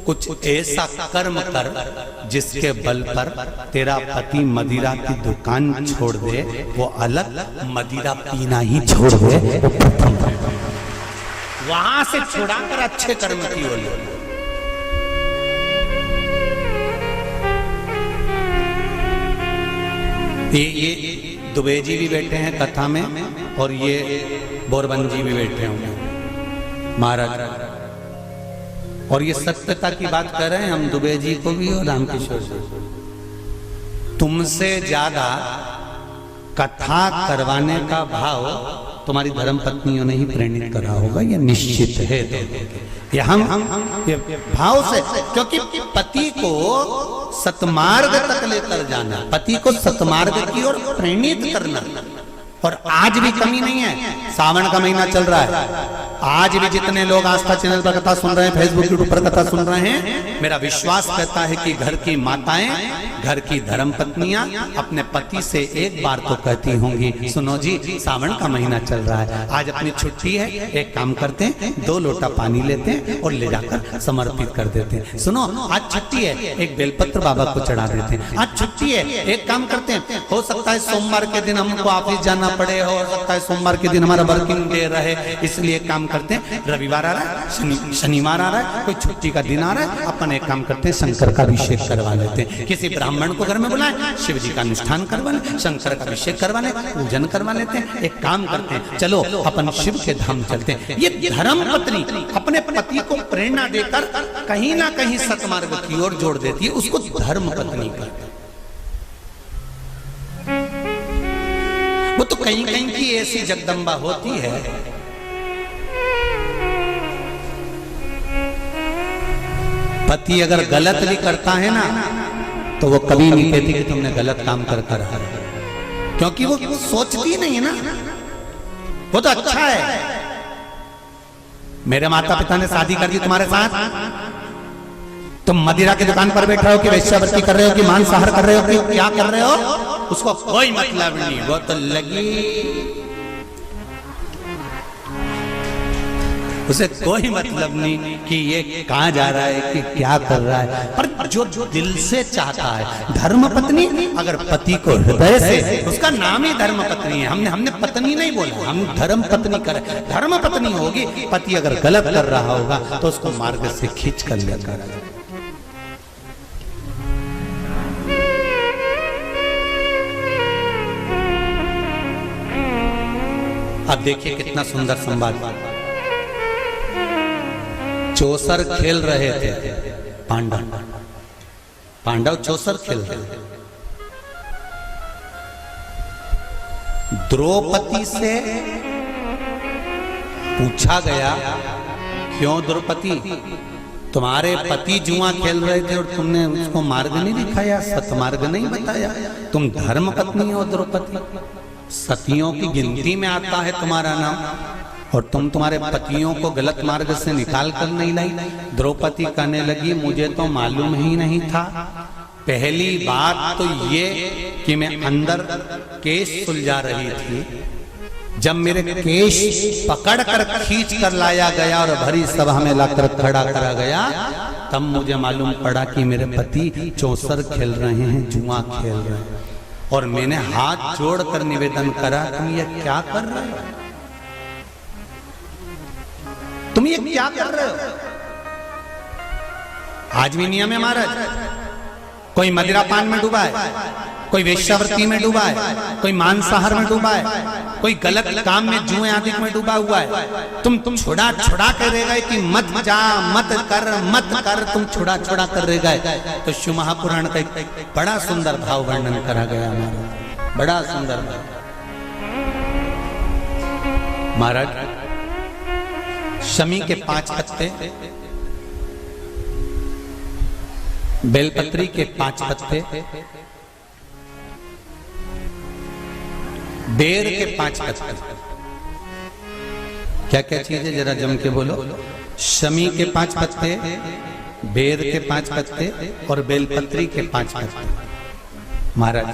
A: कुछ ऐसा कर्म कर जिसके बल पर तेरा पति मदिरा की दुकान छोड़ दे, वो अलग मदिरा पीना ही छोड़ दे, वहां से छुड़ाकर अच्छे कर्म की ओर। ये दुबे जी भी बैठे हैं कथा में और ये बोरबन जी भी बैठे होंगे महाराज, और ये सत्यता की बात कर रहे हैं हम दुबे जी को भी और रामकिशोर जी। तुमसे ज्यादा कथा करवाने का भाव तुम्हारी धर्म पत्नियों ने ही प्रेरित करा होगा, ये निश्चित है। ये हम ये भाव से, क्योंकि पति को सतमार्ग तक लेकर जाना, पति को सतमार्ग की ओर प्रेरित करना, और आज भी कमी नहीं है। सावन का महीना चल रहा है, आज भी जितने लोग आस्था चैनल पर कथा सुन रहे हैं, फेसबुक यूट्यूब पर कथा सुन रहे हैं, मेरा विश्वास कहता है कि घर की माताएं, घर की धर्म पत्नियां अपने पति से एक बार तो कहती होंगी, सुनो जी सावन का महीना चल रहा है, आज अपनी छुट्टी है, एक काम करते हैं 2 लोटा पानी लेते हैं और ले जाकर समर्पित कर देते हैं। सुनो आज छुट्टी है, एक बेलपत्र बाबा को चढ़ा देते हैं। आज छुट्टी है, एक काम करते हैं, हो सकता है सोमवार के दिन हमको ऑफिस जाना पड़े, हो सकता है सोमवार के दिन हमारा वर्किंग डे रहे, इसलिए काम करते हैं रविवार आ रहा है, शनिवार आ रहा है, कोई छुट्टी का दिन आ रहा है, अपन एक काम करते हैं शंकर का अभिषेक करवा लेते हैं। किसी ब्राह्मण को घर में बुलाएं, शिव जी का अनुष्ठान करवा लें, शंकर का अभिषेक करवा लें, पूजन करवा लेते हैं। एक काम करते हैं, चलो अपन शिव के धाम चलते हैं। ये धर्म पत्नी अपने पति को प्रेरणा देकर कहीं ना कहीं सतमार्ग की ओर जोड़ देती है, उसको धर्म पत्नी कहते हैं। वो तो कहीं कहीं की ऐसी जगदम्बा होती है, पति अगर गलत भी करता है ना तो वो कभी नहीं कहती कि तुमने गलत काम कर कर, क्योंकि वो सोचती नहीं है ना, वो तो अच्छा है। मेरे माता पिता ने शादी कर दी तुम्हारे साथ, तुम मदिरा की दुकान पर बैठ रहे हो कि वेश्यावृत्ति कर रहे हो कि मांसाहार कर रहे हो कि क्या कर रहे हो, उसको कोई मतलब नहीं, वो तो लगी, उसे कोई मतलब नहीं कि ये कहां जा रहा है कि क्या कर रहा है। पर जो दिल से चाहता है, धर्म पत्नी अगर पति को हृदय से, उसका नाम ही धर्म पत्नी है, हमने पत्नी नहीं बोला, हम धर्म पत्नी कर, धर्म पत्नी होगी। पति अगर गलत कर रहा होगा तो उसको मार्ग से खींच कर लेकर, अब देखिए कितना सुंदर संवाद। चौसर खेल रहे थे पांडव चौसर खेल रहे थे। द्रौपदी से पूछा गया, क्यों द्रौपदी तुम्हारे पति जुआ खेल रहे थे और तुमने उसको मार्ग नहीं दिखाया, सतमार्ग नहीं बताया, तुम धर्म पत्नी हो द्रौपदी, सतियों की गिनती में आता है तुम्हारा नाम, और तुम तुम्हारे पतियों को गलत मार्ग से निकाल कर नहीं लाई। द्रौपदी कहने लगी, मुझे तो मालूम ही नहीं था। पहली बात तो ये कि मैं अंदर केश सुलझा रही थी, जब मेरे केश पकड़ कर खींच कर लाया गया और भरी सभा में लाकर खड़ा करा गया, तब मुझे मालूम पड़ा कि मेरे पति चौसर खेल रहे हैं, जुआ खेल रहे हैं, और मैंने हाथ जोड़कर निवेदन करा, तुम ये क्या कर रहे हो, तुम ये क्या कर रहे हो। आज भी नियम है महाराज, कोई मदिरा पान में डूबा है, कोई वेश्यावृत्ति में डूबा है, कोई मांसाहार में डूबा है, कोई गलत काम में जुए आदि में डूबा हुआ है, तुम छुड़ा कर रह गए कि मत जा, मत कर, तुम छुड़ा कर रह गए। तो शिव महापुराण का एक बड़ा सुंदर भाव वर्णन करा गया हमारा, बड़ा सुंदर महाराज। शमी के 5 पत्ते, बेलपत्री के 5 पत्ते, बेर के 5 पत्ते, क्या क्या चीज है जरा जम के बोलो। शमी के 5 पत्ते, बेर के 5 पत्ते और बेलपत्री के 5 पत्ते। महाराज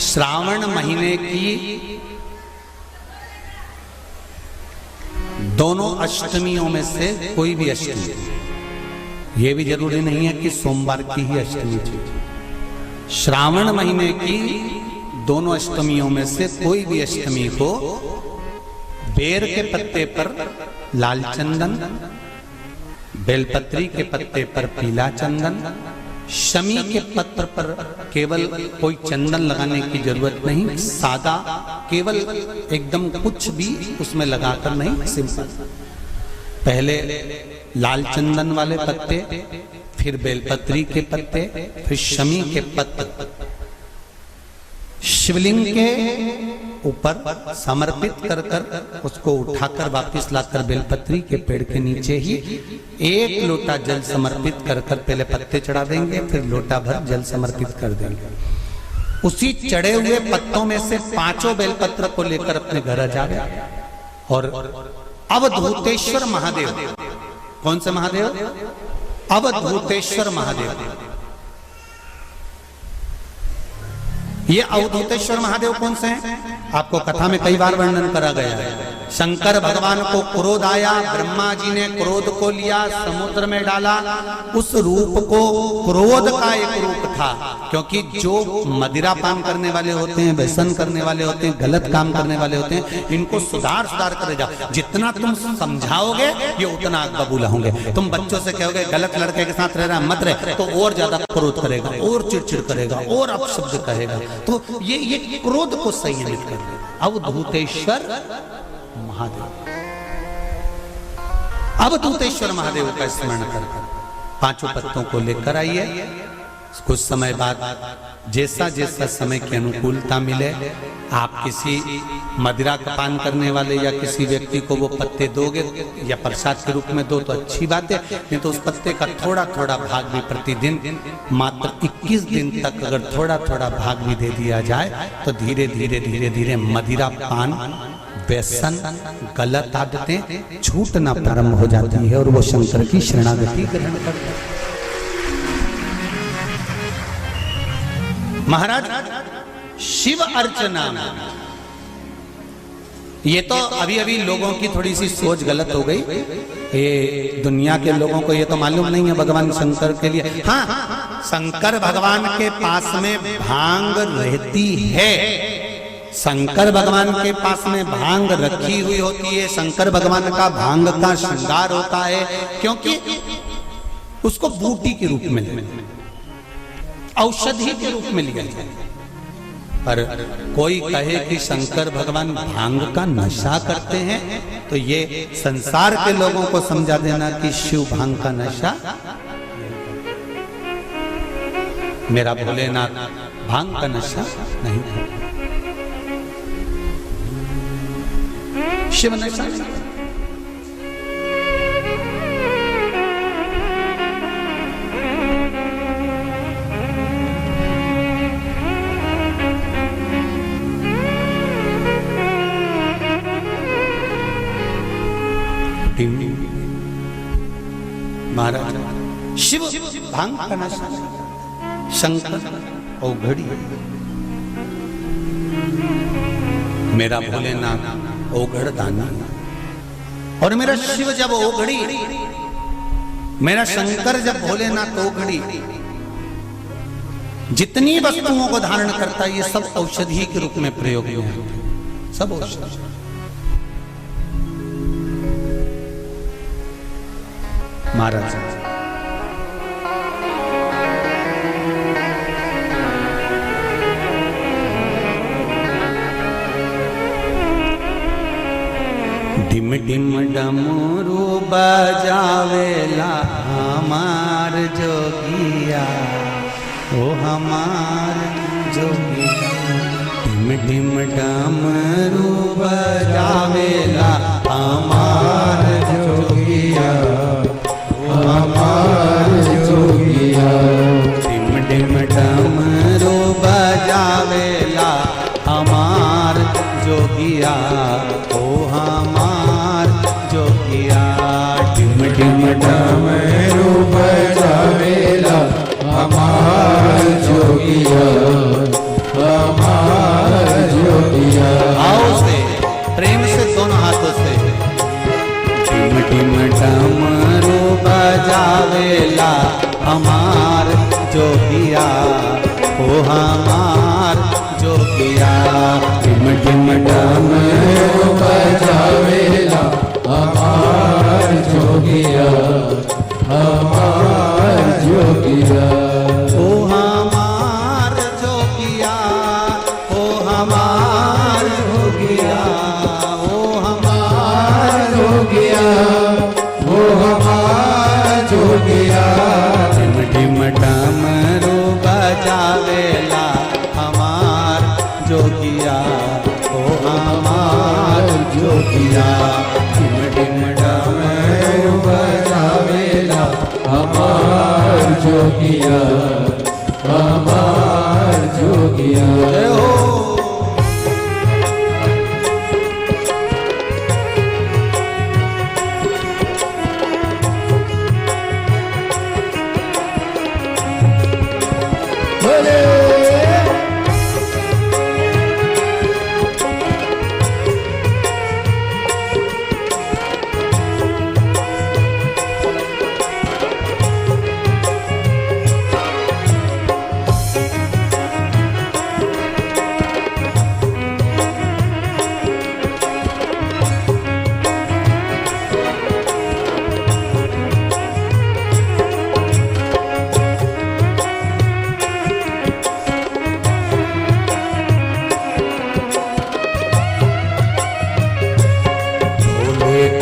A: श्रावण महीने की दोनों अष्टमियों में से कोई भी अष्टमी, ये भी जरूरी नहीं है कि सोमवार की ही अष्टमी थी, श्रावण महीने की दोनों अष्टमियों में से कोई भी अष्टमी को बेर के पत्ते पर लाल चंदन, बेलपत्री के पत्ते पर पीला चंदन शमी के पत्र पर केवल कोई चंदन लगाने की जरूरत नहीं, सादा केवल एकदम कुछ भी उसमें लगाकर नहीं, सिंपल। पहले लाल चंदन वाले पत्ते, फिर बेलपत्री के पत्ते, फिर शमी के पत्ते शिवलिंग के ऊपर समर्पित कर कर उसको उठाकर वापस लाकर बेलपत्री के पेड़ के नीचे ही 1 लोटा जल समर्पित कर कर पहले पत्ते चढ़ा देंगे, फिर लोटा भर जल समर्पित कर देंगे। उसी चढ़े हुए पत्तों में से 5 बेलपत्र को लेकर अपने घर आ जावे और अवधूतेश्वर महादेव, कौन से महादेव? अवधूतेश्वर महादेव। ये अवधूतेश्वर महादेव कौन से हैं? आपको कथा में कई बार वर्णन करा गया है। शंकर भगवान को क्रोध आया, ब्रह्मा जी ने क्रोध को लिया, समुद्र में डाला। उस रूप को क्रोध का एक रूप था, क्योंकि जो मदिरा पान करने वाले होते हैं, व्यसन करने वाले होते हैं, गलत काम करने वाले होते हैं, इनको सुधार करे जा। जितना तुम समझाओगे ये उतना आग बबूला होंगे। तुम बच्चों से कहोगे गलत लड़के के साथ रह रहा मत रहे, तो और ज्यादा क्रोध करेगा, और चिड़चिड़ करेगा, और अपशब्द कहेगा। तो ये क्रोध को संयमित कर देगा। अवधूतेश्वर महादेव, अवधूतेश्वर महादेव का स्मरण कर 5 पत्तों को लेकर आइए। कुछ समय बाद जैसा जैसा समय की अनुकूलता मिले, आप किसी मदिरा का पान करने वाले या किसी व्यक्ति को वो पत्ते दोगे या प्रसाद के रूप में दो तो अच्छी बात है, नहीं तो उस पत्ते का थोड़ा थोड़ा भाग भी प्रतिदिन मात्र 21 दिन तक अगर थोड़ा थोड़ा भाग भी दे दिया जाए तो धीरे धीरे धीरे धीरे मदिरा पान, व्यसन, गलत आदतें छूटना प्रारंभ हो जाती है और वो शंकर की शरणागति ग्रहण करते हैं। महाराज शिव अर्चना, ये तो अभी अभी लोगों की थोड़ी सी सोच गलत हो गई। ये दुनिया के लोगों को ये तो मालूम नहीं है भगवान शंकर के लिए। हाँ, शंकर भगवान के पास में भांग रहती है, शंकर भगवान के पास में भांग रखी हुई होती है। शंकर भगवान का भांग का श्रृंगार होता है, क्योंकि उसको बूटी के रूप में, औषधि के रूप में लिया जाए। पर कोई कहे कि शंकर भगवान भांग का नशा करते हैं, तो ये संसार के लोगों को समझा देना कि शिव भांग का नशा, मेरा भोलेनाथ भांग का नशा नहीं करते, शिव नशा नहीं। महाराज शिव भांग का नशा, शंकर औघड़ी, मेरा भोलेनाथ औघड़ दानी, और मेरा शिव जब औघड़ी, मेरा शंकर जब भोलेनाथ औघड़ी, जितनी वस्तुओं को धारण करता है ये सब औषधि के रूप में प्रयोग में होते हैं, सब औषधि। महाराज डिम डिम डमरू बजावेला हमार जोगिया, ओ हमार जोगिया। डिम डिम डमरू बजावेला हमार जोगिया, हमार जोगिया। डिम डिम डमरू बजावेला हमार जोगिया, ओ हमार जोगिया। डिम डिम डमरू बजावेला हमार जोगिया, हमार जोगिया। आओ से प्रेम से दोनों हाथों से डिम डिम डमरू बजावेला हमार जोगिया, ओ हमार जोगिया। डिम डिम डमरू बजावेला हमार जोगिया, हमार जोगिया।
B: जोगिया
A: ढिम ढिम डमरू बजावेला हमार जोगिया ओ हमार जोगिया ढिम ढिम डमरू
B: बजावेला हमार जोगिया हमार जोगिया
A: जय हो।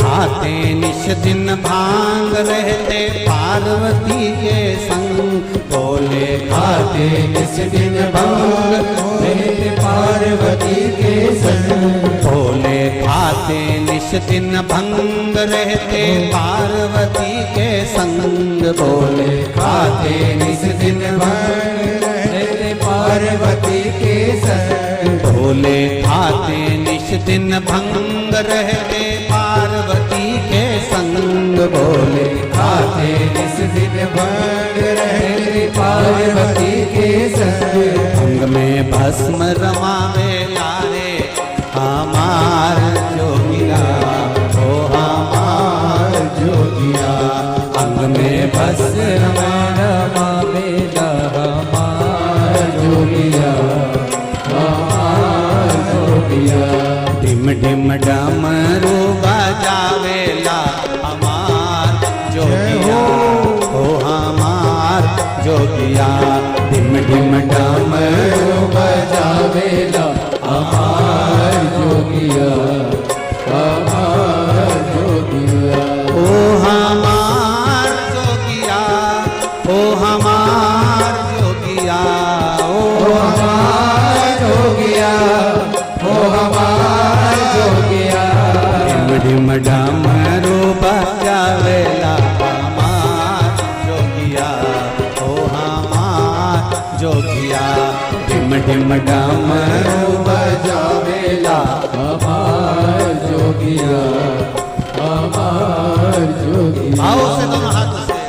A: खाते निश दिन भांग रहते पार्वती के संग बोले
B: खाते निस दिन भांग रहते पार्वती के संग
A: बोले खाते निश दिन भंग रहते पार्वती के संग बोले
B: खाते निस दिन भांग रहते पार्वती के संग
A: बोले खाते निश दिन भंग रहते पार्वती के संग बोले
B: खाते निस दिन भांग रहते पार्वती के संग
A: भंग में भस्म रमावे लारे हमार जोगिया ओ हमार जोगिया अंग में भस्म
B: रमावेला हमार जोगिया हमार जोगिया
A: ढिम ढिम डमरू बजावेला हमार जोगिया ओ हमार जोगिया ढिम ढिम डमरू
B: बजावेला हमार जोगिया हमार जोगिया
A: ओ हमार जोगिया ओ हमार जोगिया ओ
B: हमार जोगिया ओ हमार जोगिया
A: ढिम ढिम डमरू बजावेला हमार जोगिया ओ हमार जोगिया ढिम ढिम डमरू
B: बजावेला हमार जोगिया हमार जोगिया
A: आओ से दोनों हाथों से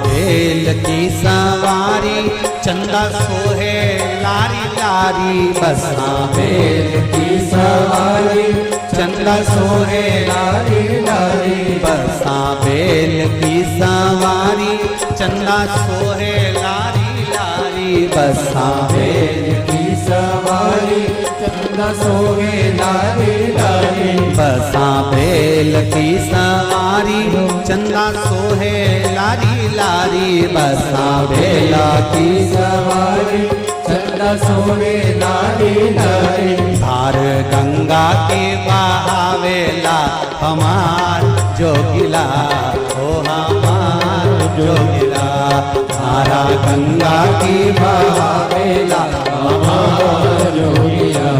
A: बेल की सवारी चंदा सोहे लारी लारी बसा
B: बेल की सवारी
A: चंदा सोहे
B: लारी लारी
A: बसा बेल की सवारी चंदा सोहे लारी लारी बसा
B: बेल की सवारी चंदा सोहे लारी लारी
A: बसा बेल की सवारी चंदा सोहे लारी लारी बसा बेला की
B: सवारी चंदा सोहे लारी लारी
A: धार गंगा के बहावेला हमार जोगिला ओ हमार जोगिला धारा गंगा की बहावेला
B: हमार जोगिया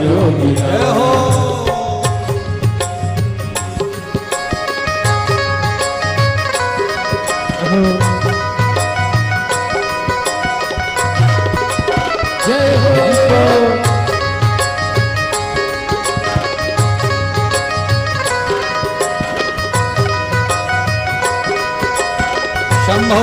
B: जोगिया
A: जय हो।
B: जय हो
A: शंभो।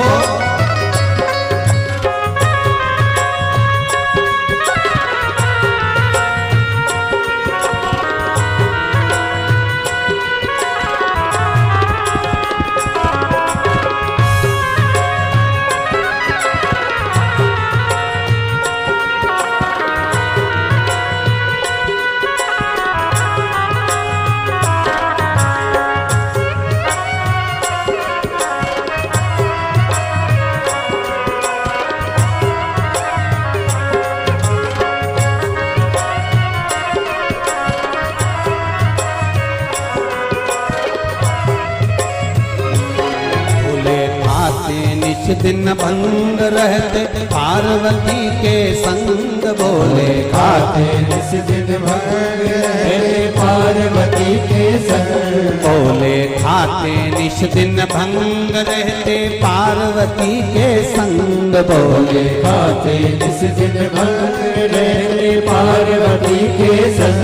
A: निज दिन भंग रहते पार्वती के संग बोले
B: खाते निस दिन भंग रहते पार्वती के संग
A: बोले खाते निज दिन भंग रहते पार्वती के संग बोले
B: खाते निस दिन भंग रहते पार्वती के संग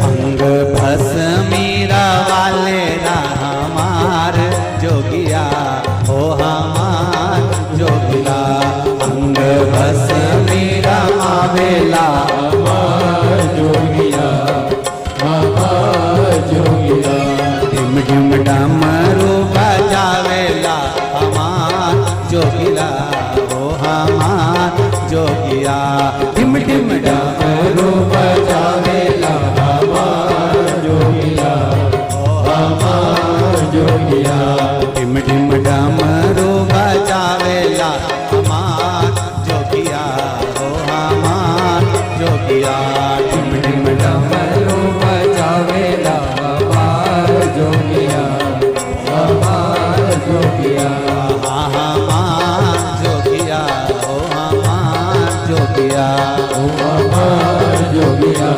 A: अंग भस मीरा वाले हमार जोगिया हो हमार जोगिया अंग भस मीरा मावेला
B: हमार जोगिया हमार जोगिया
A: ढिम ढिम डमरू बजावेला हमार जोगिया हो हमार जोगिया ढिम ढिम
B: डमरू बजावेला हमार जोगिया हमार जोगिया
A: ढिम ढिम डमरू बजावेला हमार जोगिया हो हमार जोगिया ढिम ढिम
B: डमरू बजावेला हमार जोगिया हमार जोगिया
A: हमार जोगिया हो हमार जोगिया
B: ओ हमार जोगिया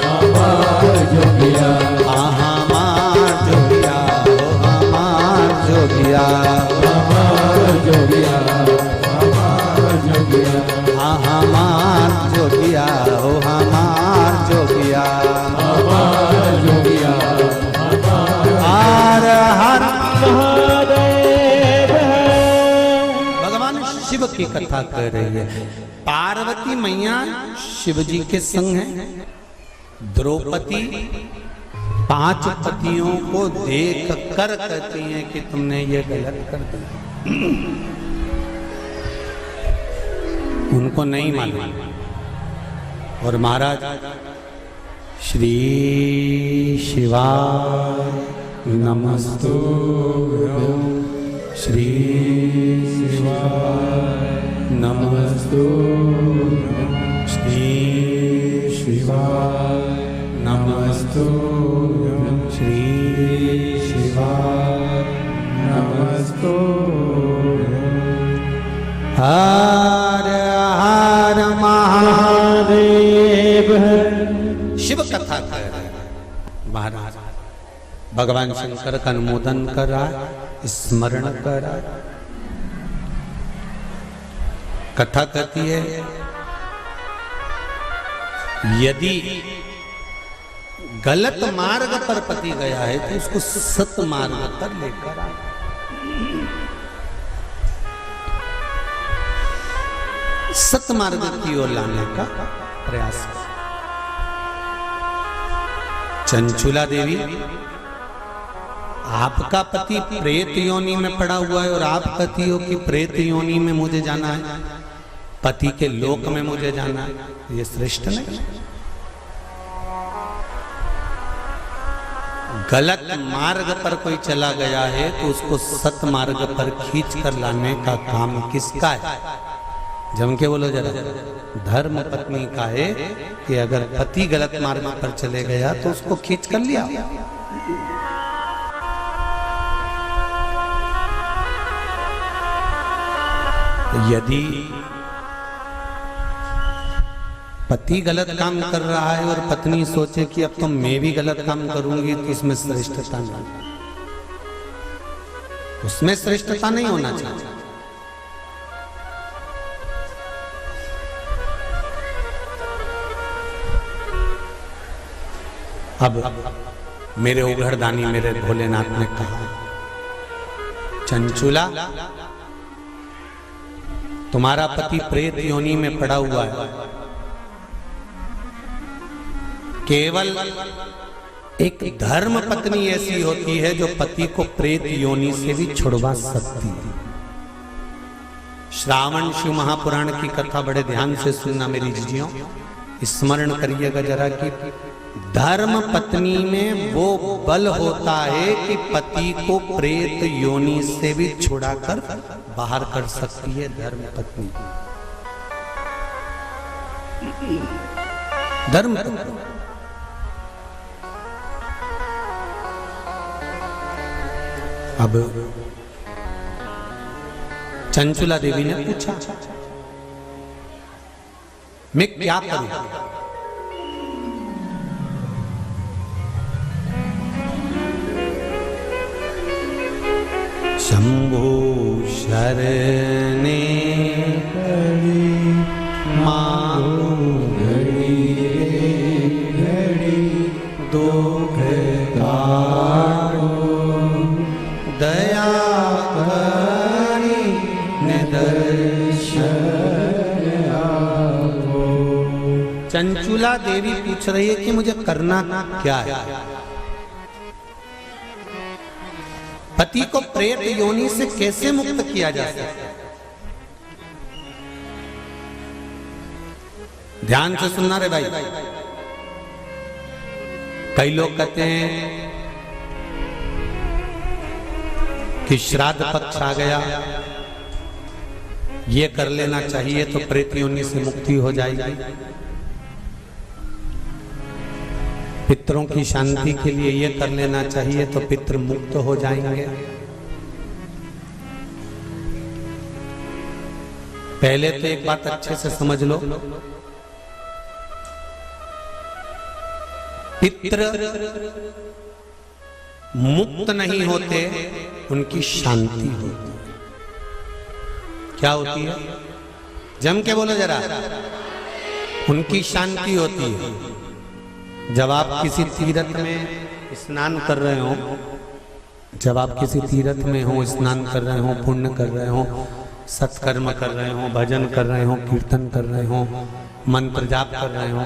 B: हमार जोगिया
A: हमार जोगिया हो हमार जोगिया
B: हमार जोगिया हमार जोगिया
A: हमार जोगिया हो हमार जोगिया
B: हमार जोगिया
A: हर हर
B: महादेव
A: भगवान शिव की कथा कर रही है। पार्वती मैया शिव जी के संग है। द्रौपदी 5 पतियों को देख कर कहती हैं कि तुमने ये गलत कर दिया। उनको नहीं मालूम। और महाराज श्री शिवाय नमस्तुभ्यं श्री शिवाय नमस्तुभ्यं श्री शिवाय नमस्तुभ्यं श्री शिवाय नमस्तुभ्यं हर हर महादेव। शिव कथा कर रहे हैं महाराज। भगवान शंकर का अनुमोदन कर रहा है, स्मरण कर रहा है। कथा कहती है यदि गलत मार्ग पर पति गया है तो उसको सत मार्ग पर लेकर आए। सत मार्ग की ओर लाने का प्रयास कर। चंचुला देवी, आपका पति प्रेत योनि में पड़ा हुआ है और आप कहती हो कि प्रेत योनि में मुझे जाना है, पति के लोक में मुझे जाना है। ये श्रेष्ठ नहीं। गलत मार्ग पर कोई चला गया है तो उसको सत मार्ग पर खींच कर लाने का काम किसका है? जम के बोलो जरा। धर्म पत्नी का है कि अगर पति गलत मार्ग पर चले गया तो उसको खींच कर लिया। यदि पति गलत काम कर रहा है और पत्नी सोचे कि अब तो मैं भी गलत काम करूंगी, तो इसमें श्रेष्ठता नहीं, उसमें श्रेष्ठता नहीं होना चाहिए। अब मेरे उघड़दानी मेरे भोलेनाथ ने कहा, चंचुला तुम्हारा पति प्रेत योनि में पड़ा हुआ है, केवल एक धर्म पत्नी ऐसी होती है जो पति को प्रेत योनि से भी छुड़वा सकती है। श्रावण शिव महापुराण की कथा बड़े ध्यान से सुनना मेरी जीजियों, स्मरण करिएगा जरा कि धर्म पत्नी में वो बल होता है कि पति को प्रेत योनि से भी छुड़ाकर बाहर कर सकती है धर्म पत्नी। धर्म पत्नी अब चंचुला देवी ने पूछा, मैं क्या करूं? शंभो शरणे मां घड़ी दुख कारो दया करी निदर्शन आपो। चंचुला देवी पूछ रही है कि मुझे करना क्या है। पति को प्रेत योनि से कैसे मुक्त किया जा सकता है? ध्यान से सुनना रे भाई। कई लोग कहते हैं कि श्राद्ध पक्ष आ गया, ये कर लेना चाहिए तो प्रेत योनि से मुक्ति हो जाएगी। पितरों की शांति के लिए ये कर लेना चाहिए तो पितृ मुक्त हो जाएंगे। पहले तो एक बात अच्छे से समझ लो, पितृ मुक्त नहीं होते, उनकी शांति होती है। क्या होती है? जम के बोलो जरा। उनकी शांति होती है। जब आप किसी तीर्थ में स्नान कर रहे हो, जब आप किसी तीर्थ में हो, स्नान कर रहे हो, पुण्य कर रहे हो, सत्कर्म कर रहे हो, भजन कर रहे हो, कीर्तन कर रहे हो, मंत्र जाप कर रहे हो,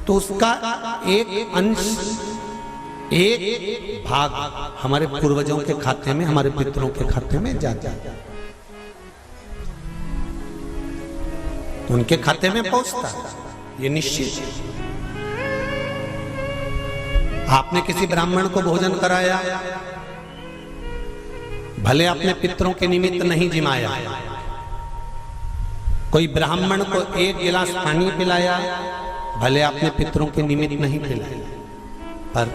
A: तो उसका एक अंश, एक भाग हमारे पूर्वजों के खाते में, हमारे पितरों के खाते में जाता है, उनके खाते में पहुंचता है, ये निश्चित है। आपने किसी ब्राह्मण को भोजन कराया, भले अपने पितरों के निमित्त नहीं जिमाया, कोई ब्राह्मण को एक गिलास पानी पिलाया, भले अपने पितरों के निमित्त नहीं पिलाया, पर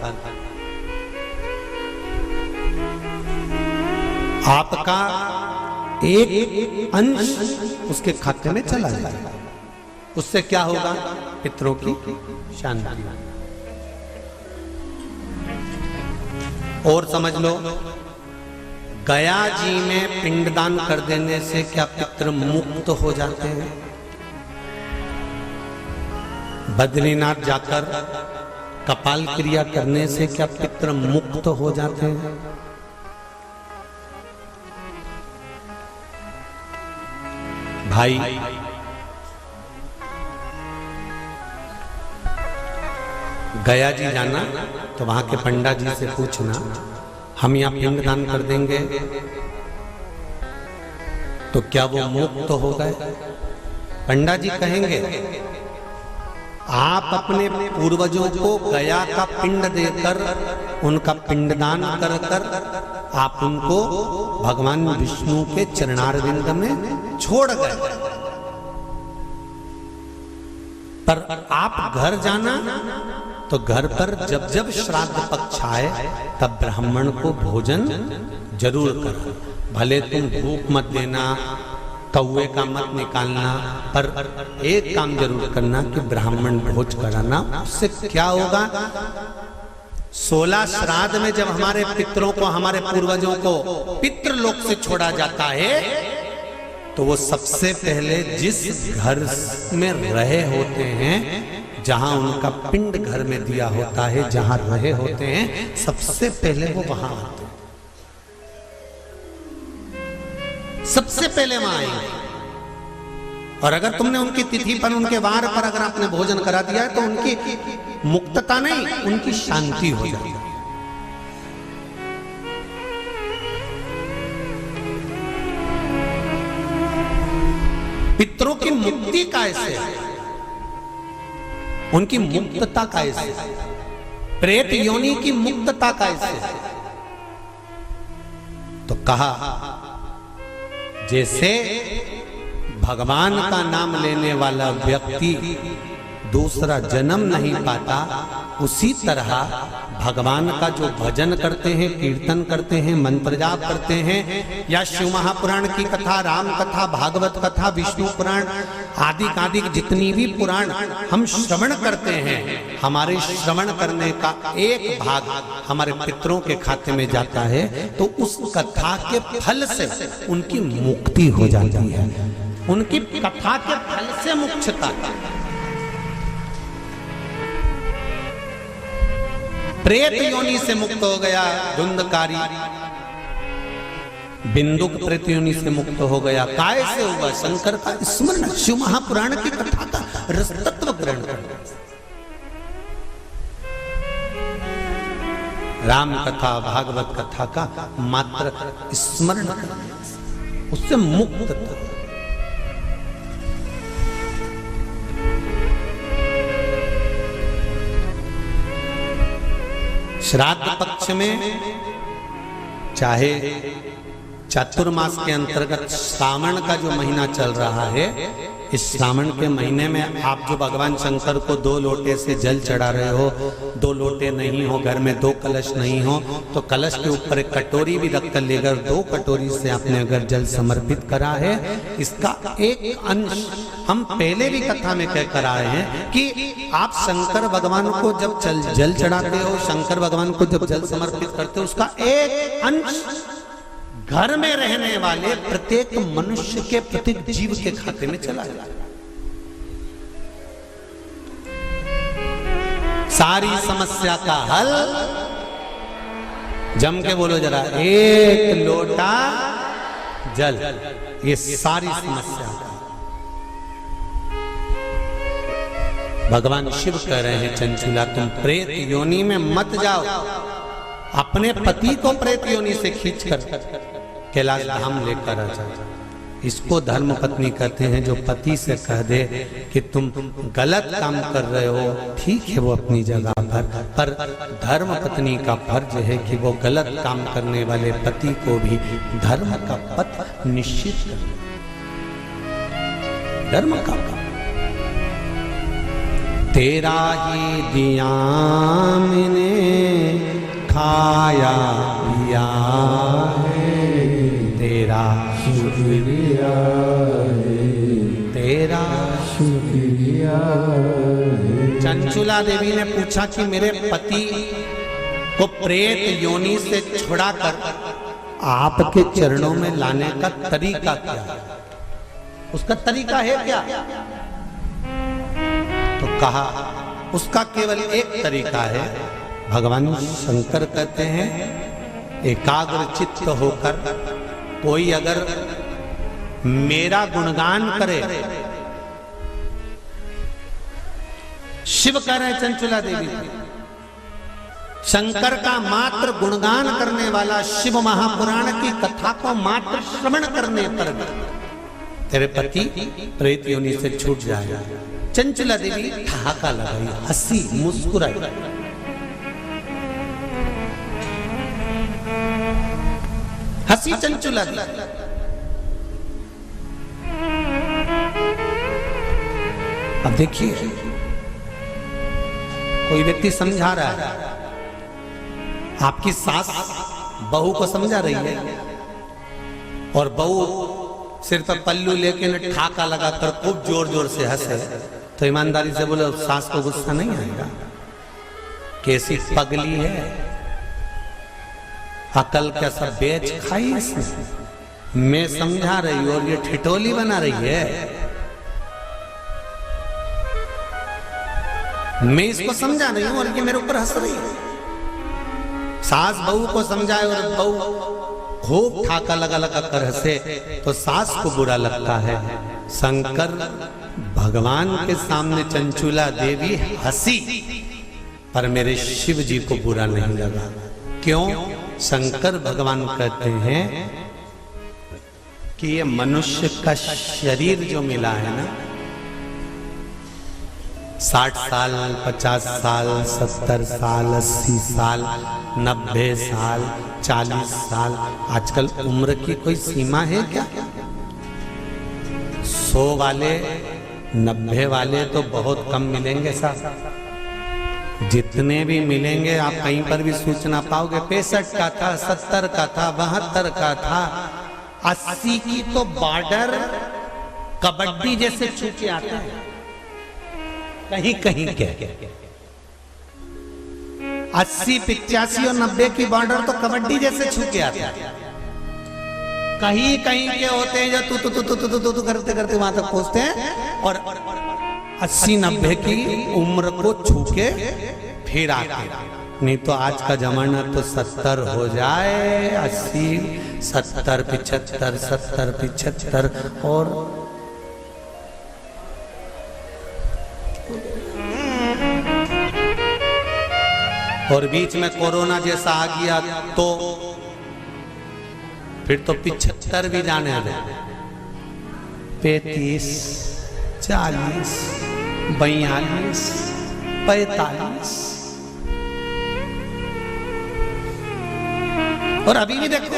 A: आपका एक अंश उसके खाते में चला जाएगा। उससे क्या होगा? पितरों की शांति। और समझ लो, गया जी में पिंडदान कर देने से क्या पितृ मुक्त हो जाते हैं? बद्रीनाथ जाकर कपाल क्रिया करने से क्या पितृ मुक्त हो जाते हैं? भाई, गया जी जाना तो वहां के पंडा जी से पूछना, हम यहाँ पिंड दान कर देंगे तो क्या वो मुक्त हो गए? पंडा जी कहेंगे, आप अपने पूर्वजों को गया का पिंड देकर, उनका पिंडदान कर कर आप उनको भगवान विष्णु के चरणारविंद में छोड़ गए, पर आप घर जाना तो घर पर जब जब श्राद्ध पक्ष आए तब ब्राह्मण को भोजन जरूर करो। भले तुम भूख मत देना, कौवे का मत निकालना, पर एक काम जरूर करना कि ब्राह्मण भोज कराना। उससे क्या होगा, 16 श्राद्ध में जब हमारे पितरों को, हमारे पूर्वजों को पितृलोक से छोड़ा जाता है, तो वो सबसे पहले जिस घर में रहे होते हैं, जहां उनका पिंड घर में दिया होता है, जहां रहे होते हैं, सबसे पहले वो वहां आते हैं, सबसे पहले वहां आएंगे। और अगर तुमने उनकी तिथि पर, उनके वार पर अगर आपने भोजन करा दिया है, तो उनकी मुक्तता नहीं, उनकी शांति हो जाती है। पितरों की मुक्ति कैसे है, उनकी मुक्तता कैसे है, प्रेत योनि की मुक्तता कैसे है? तो कहा जैसे भगवान का नाम लेने वाला व्यक्ति दूसरा जन्म नहीं पाता, उसी तरह भगवान का जो भजन करते हैं, कीर्तन करते हैं, मंत्र जाप करते हैं, या शिव महापुराण की कथा, राम कथा, भागवत कथा, विष्णु पुराण आदि जितनी भी पुराण हम श्रवण करते हैं, हमारे श्रवण करने का एक भाग हमारे पितरों के खाते में जाता है, तो उस कथा के फल से उनकी मुक्ति हो जाती है, उनकी कथा के फल से मुक्तता। प्रेत योनि से मुक्त हो गया धुंधकारी, बिंदुक प्रेत योनि से मुक्त हो गया। काय से हुआ? शंकर का स्मरण, शिव महापुराण की कथा का रस तत्व ग्रहण करना, राम कथा, भागवत कथा का मात्र स्मरण करना, उससे मुक्त। श्राद्ध पक्ष में, चाहे चातुर्मास के अंतर्गत श्रावण का जो महीना चल रहा है, इस श्रावण के महीने में आप जो भगवान शंकर को 2 लोटे से जल चढ़ा रहे हो, 2 लोटे नहीं हो, घर में 2 कलश नहीं हो, तो कलश के ऊपर एक कटोरी भी रखकर लेकर 2 कटोरी से आपने अगर जल समर्पित करा है, इसका एक अंश हम पहले भी कथा में कह कर आए हैं कि आप शंकर भगवान को जब जल चढ़ाते हो, शंकर भगवान को जब जल समर्पित करते हो, उसका एक अंश घर में रहने वाले प्रत्येक मनुष्य के, प्रत्येक जीव के खाते में चला जाए। सारी समस्या का हल, जम के बोलो जरा, 1 लोटा जल, ये सारी समस्या का। भगवान शिव कह रहे हैं, चंचुला तुम प्रेत योनि में मत जाओ, अपने पति को प्रेत योनि से खींचकर कैलाश धाम लेकर आ जाओ। इसको धर्म पत्नी कहते हैं, जो पति से कह दे कि तुम गलत काम कर रहे हो, ठीक है वो अपनी जगह पर धर्म पत्नी का फर्ज है कि वो गलत काम करने वाले पति को भी धर्म का पथ निश्चित करे, धर्म का। तेरा ही दिया मैंने खाया पिया है, तेरा शुक्रिया है, तेरा शुक्रिया है। चंचुला देवी ने पूछा कि मेरे पति को प्रेत योनि से छुड़ाकर आपके चरणों में लाने का तरीका क्या है? उसका तरीका है क्या? तो कहा उसका केवल एक तरीका है। भगवान शंकर कहते हैं, एकाग्र चित्त होकर कोई अगर मेरा गुणगान करे, शिव कह रहे हैं चंचुला देवी, शंकर का मात्र गुणगान करने वाला, शिव महापुराण की कथा को मात्र श्रवण करने पर तेरे पति प्रेत योनि से छूट जाएगा। चंचुला देवी ठहाका लगाई, हंसी, मुस्कुराई। हंसी चंचुला देवी। अब देखिए, कोई व्यक्ति समझा रहा है, आपकी सास बहू को समझा रही है और बहू सिर पर पल्लू लेके न ठाका लगाकर खूब जोर जोर से हंसे, तो ईमानदारी से बोलो सास को गुस्सा नहीं आएगा? कैसी पगली है, अकल क्या सब बेच खाई इसने। मैं समझा रही हूं और ये ठिठोली बना रही है। मैं इसको समझा रही हूं और ये मेरे ऊपर हंस रही है। सास बहू को समझाए और बहू खूब ठाका लगा लगा कर हंसे तो सास को बुरा लगता है। शंकर भगवान के सामने चंचुला देवी हंसी, पर मेरे शिव जी को बुरा नहीं लगा। क्यों? शंकर भगवान कहते हैं कि ये मनुष्य का शरीर जो मिला है ना, 60 साल 50 साल 70 साल 80 साल 90 साल 40 साल, आजकल उम्र की कोई सीमा है क्या? 100 वाले 90 वाले तो बहुत कम मिलेंगे साहब। जितने भी मिलेंगे आप कहीं पर भी सूचना पाओगे 65 का था, 70 का था, 72 का था, 80 की तो बॉर्डर कबड्डी जैसे छूके आते हैं कहीं कहीं के। 80 85 और 90 की बॉर्डर तो कबड्डी जैसे छूके आते हैं। कहीं कहीं के होते हैं जो तू करते करते वहां तक पहुंचते हैं और 80-90 की उम्र को छू के फिर आते। नहीं तो आज का जमाना तो 70 हो जाए, 80 70 75 70 75 और बीच में कोरोना जैसा आ गया तो फिर तो 75 भी जाने दे। 35 40 42 45 और अभी भी देखो,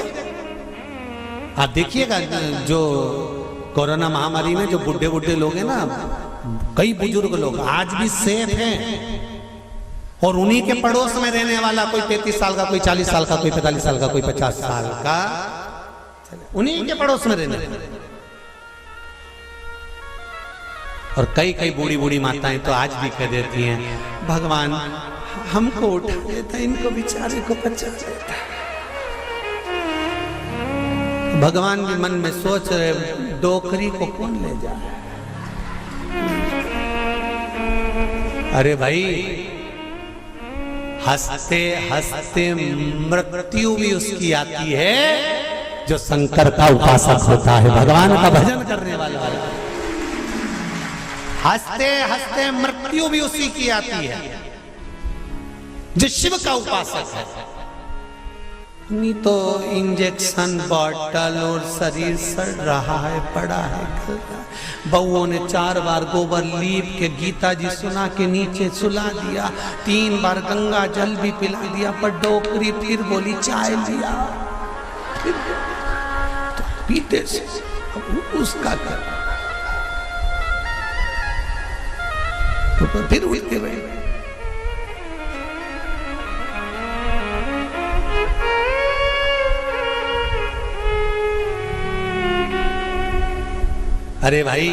A: आप देखिएगा जो कोरोना महामारी में जो बुढ़े बुढ़े लोग हैं ना, कई बुजुर्ग लोग आज भी सेफ हैं और उन्हीं के पड़ोस में रहने वाला कोई 33 साल का, कोई 40 साल का, कोई 45 साल का, कोई 50 साल का, उन्हीं के पड़ोस में रहने। और कई कई बूढ़ी बूढ़ी माताएं तो आज भी कह देती हैं, भगवान हमको उठा देता, इनको बेचारे को बचा देता। भगवान भी मन में सोच रहे डोकरी को कौन ले जाए। अरे भाई, हंसते हंसते मृत्यु भी उसकी आती है जो शंकर का उपासक होता है, भगवान का भजन करने वाला। हंसते हंसते मृत्यु भी उसी की आती है जो शिव का उपासक है। नहीं तो इंजेक्शन बॉटल और शरीर सड़ रहा है, पड़ा है। बउओं ने 4 बार गोबर लीप के गीता जी सुना के नीचे सुला दिया, 3 बार गंगा जल भी पिला दिया, पर डोकरी फिर बोली चाय लिया, फिर तो पीते से उसका कर तो फिर उठते बैठे। अरे भाई,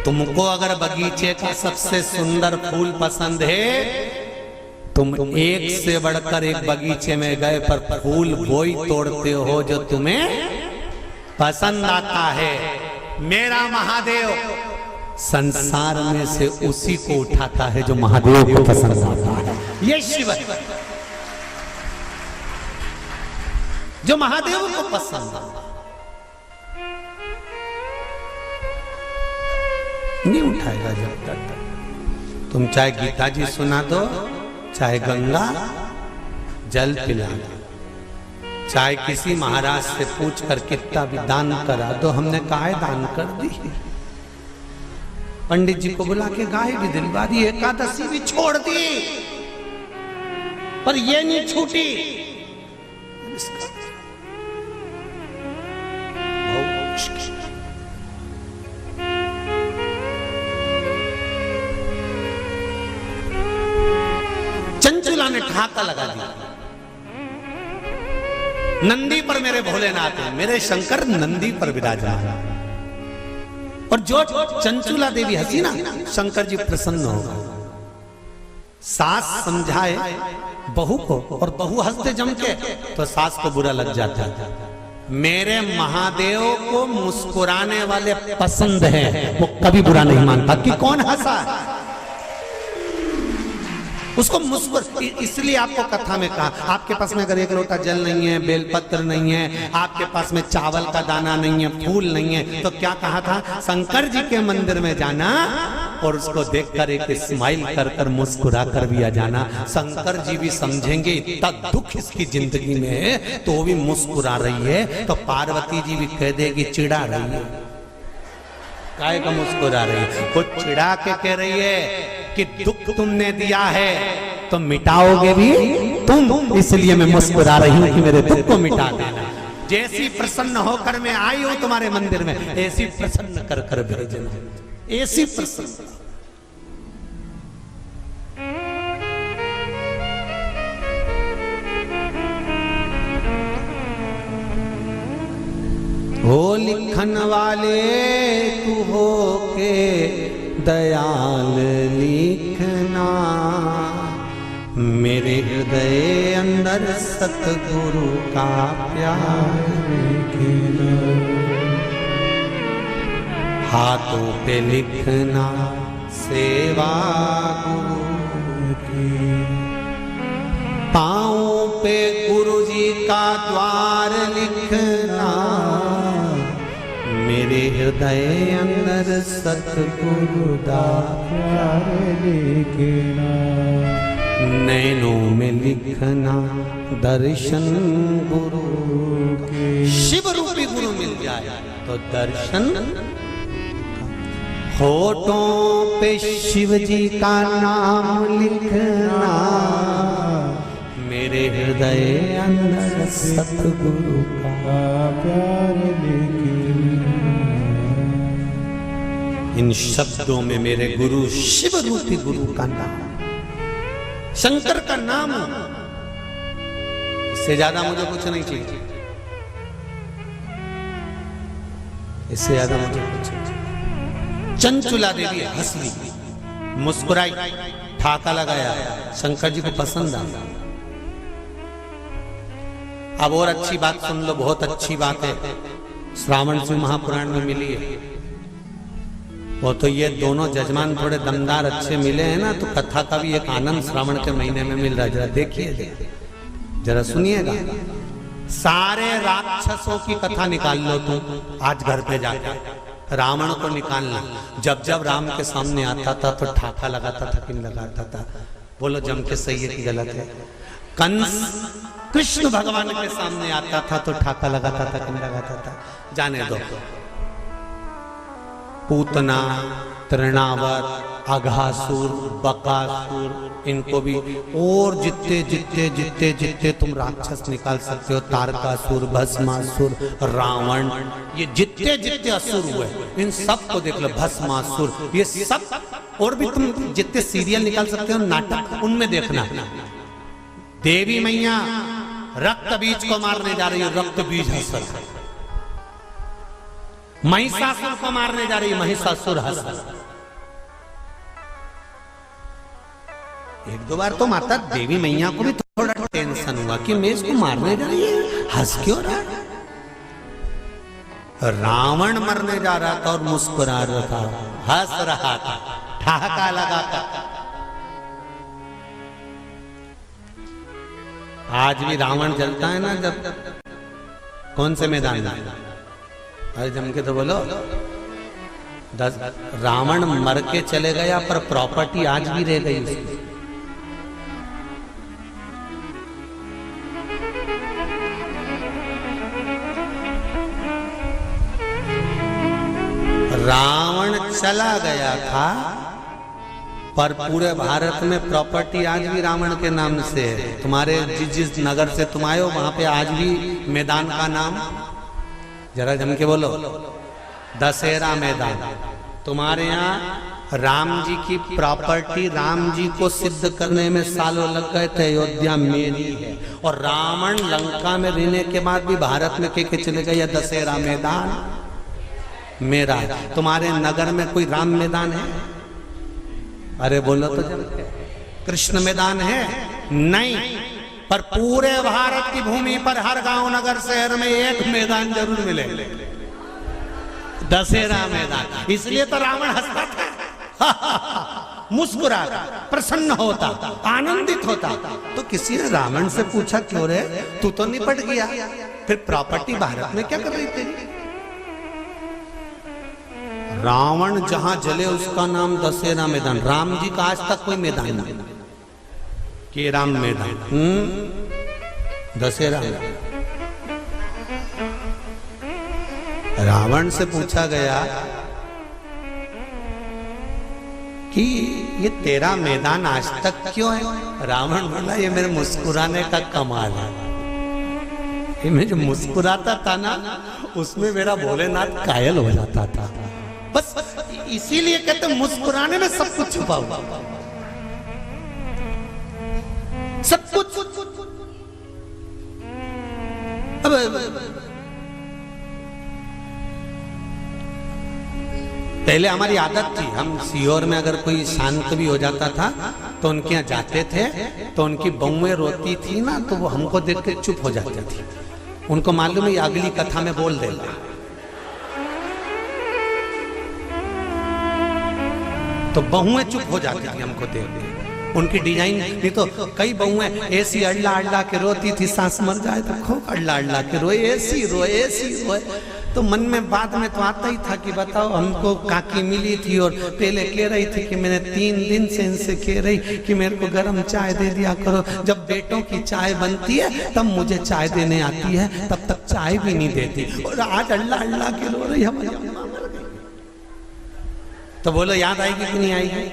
A: तुमको अगर बगीचे का सबसे सुंदर फूल पसंद है, तुम एक से बढ़कर एक बगीचे में गए पर फूल वही तोड़ते हो जो तुम्हें पसंद आता है। मेरा महादेव संसार में से उसी को उठाता है जो महादेव को पसंद आता है। ये शिव है जो महादेव को पसंद आता है, नहीं उठाएगा जब तक। तुम चाहे गीता जी सुना दो, चाहे गंगा जल पिला दो, चाहे किसी महाराज से पूछ कर कितना भी दान करा दो। हमने गाय दान कर दी, पंडित जी को बुला के गाय भी दिलवा दी, एकादशी भी छोड़ दी, पर ये नहीं छूटी। चंचुला ने ठाका लगा दिया, नंदी पर मेरे भोलेनाथ है, मेरे शंकर नंदी पर विराजमान। और जो चंचुला देवी हंसी ना, शंकर जी प्रसन्न हो गए। सास समझाए बहू को और बहू हंसते जम के, तो सास को बुरा लग जाता है। मेरे महादेव को मुस्कुराने वाले पसंद हैं, वो कभी बुरा नहीं मानता कि कौन हंसा, उसको मुस्कुर। इसलिए आपको कथा में कहा, आपके पास में अगर एक लोटा जल नहीं है, बेलपत्र नहीं है, आपके पास में चावल का दाना नहीं है, फूल नहीं है, तो क्या कहा था? शंकर जी के मंदिर में जाना और उसको देखकर एक स्माइल कर कर मुस्कुरा कर भी आ जाना। शंकर जी भी समझेंगे इतना दुख इसकी जिंदगी में है, तो वो भी मुस्कुरा रही है, तो पार्वती जी भी कह देगी चिढ़ा रही है। काय का मुस्कुरा रही है? वो चिढ़ा के कह रही है कि दुख तुमने दिया है तो मिटाओगे भी तुम, इसलिए मैं मुस्कुरा रही हूं कि मेरे दुख को मिटा देना। जैसी प्रसन्न होकर मैं आई हूं तुम्हारे मंदिर में, ऐसी प्रसन्न कर कर भेजना, ऐसी प्रसन्न। हो लिखन वाले तू हो के दयाल लिखना, मेरे हृदय अंदर सतगुरु का प्यार लिखना। हाथों पे लिखना सेवा गुरु की, पाँव पे गुरु जी का द्वार लिखना, मेरे हृदय अंदर सतगुरु का प्यार लिखना। नैनों में लिखना दर्शन गुरु के, शिव रूपी गुरु मिल जाए तो दर्शन। होठों पे शिव जी का नाम लिखना, मेरे हृदय अंदर सतगुरु का प्यार लिखना। इन शब्दों में मेरे गुरु शिव रूपी गुरु का नाम, शंकर का नाम, इससे ज्यादा मुझे कुछ नहीं चाहिए, इससे ज्यादा मुझे कुछ नहीं चाहिए। चंचुला देवी हंस ली, मुस्कुराई, ठाका लगाया, शंकर जी को पसंद आया। अब और अच्छी बात सुन लो, बहुत अच्छी बात है, श्रावण शिव महापुराण में मिली है। वो तो ये दोनों जजमान थोड़े दमदार अच्छे मिले हैं ना, तो कथा का भी एक आनंद श्रावण के महीने में मिल रहा है। जरा देखिए, जरा सुनिएगा। सारे राक्षसों की कथा निकाल लो तुम आज घर पे जाकर, रावण को निकालना। जब जब राम के सामने आता था तो ठाका लगाता था कि नहीं लगाता था? बोलो जम के सही है कि गलत है? कंस कृष्ण भगवान के सामने आता था तो ठाका लगाता था कि नहीं लगाता था? जाने दो। पूतना, तृणावर्त, अघासुर, बकासुर, इनको भी, और जितने जितने जितने जितने तुम राक्षस निकाल सकते हो, तारकासुर, भस्मासुर, रावण, ये जितने जितने असुर हुए, इन सब को देख लो। भस्मासुर, ये सब, और भी तुम जितने सीरियल निकाल सकते हो, नाटक, उनमें देखना। देवी मैया रक्त बीज को मारने जा रही है, रक्त बीज हंस। महिषासुर को मारने जा रही है, महिषासुर हंस। एक दो बार तो माता देवी मैया को भी थोड़ा टेंशन हुआ कि मैं इसको मारने जा रही है, हंस क्यों रहा? रावण मरने जा रहा था और मुस्कुरा रहा था, हंस रहा था, ठहाका लगाकर। आज भी रावण जलता है ना, जब कौन से मैदान में? अरे जम के तो बोलो। रावण मर के चले गया पर प्रॉपर्टी आज भी रह गई उसकी। रावण चला गया था पर पूरे भारत में प्रॉपर्टी आज भी रावण के नाम से है। तुम्हारे जिस नगर से तुम आए हो वहां पे आज भी मैदान का नाम, जरा जम के बोलो, दशहरा मैदान। तुम्हारे यहाँ राम जी की प्रॉपर्टी राम जी को सिद्ध करने में सालों लग गए थे। अयोध्या मेरी है। और रावण लंका में रहने के बाद भी भारत में के चले गए, यह दशहरा मैदान मेरा है। तुम्हारे नगर में कोई राम मैदान है? अरे बोलो तो जब कृष्ण मैदान है नहीं, पर पूरे भारत की भूमि पर हर गांव नगर शहर में एक मैदान जरूर मिले, दशहरा मैदान। इसलिए तो रावण हंसता था, मुस्कुराता, प्रसन्न होता, आनंदित होता। तो किसी ने रावण से पूछा, क्यों रे तू तो निपट गया, फिर प्रॉपर्टी भारत में क्या कर रही थी? रावण जहां जले उसका नाम दशहरा मैदान। राम जी का आज तक कोई मैदान नहीं कि राम मैदान, दशहरा। रावण से पूछा गया कि ये तेरा मैदान आज तक क्यों है? रावण बोला, ये मेरे मुस्कुराने का कमाल है। ये मैं जो मुस्कुराता था ना, उसमें मेरा भोलेनाथ कायल हो जाता था। बस इसीलिए कहते मुस्कुराने में सब कुछ छुपा हुआ, सब कुछ। अब पहले हमारी आदत थी, हम सीहोर में अगर कोई शांत भी हो जाता था तो उनके यहाँ जाते थे, तो उनकी बहुएं रोती थी ना, तो वो हमको देख के चुप हो जाती थी। उनको मालूम है अगली कथा में बोल देगा। तो बहुएं चुप हो जाती थी हमको देख के। उनकी डिजाइन नहीं तो कई बहुएं ऐसी अल्ला अल्ला के रोती थी, सांस मर जाए तो खूब अल्ला अल्ला के रोए, ऐसी रोए, ऐसी रोए। तो मन में बाद में तो आता ही था कि बताओ, हमको काकी मिली थी और पहले कह रही थी कि मैंने 3 दिन से इनसे कह रही कि मेरे को गर्म चाय दे दिया करो। जब बेटों की चाय बनती है तब मुझे चाय देने आती है, तब तक चाय भी नहीं देती। और आज अल्लाह अल्लाह के रो रही हम। तो बोलो याद आएगी कि नहीं आएगी?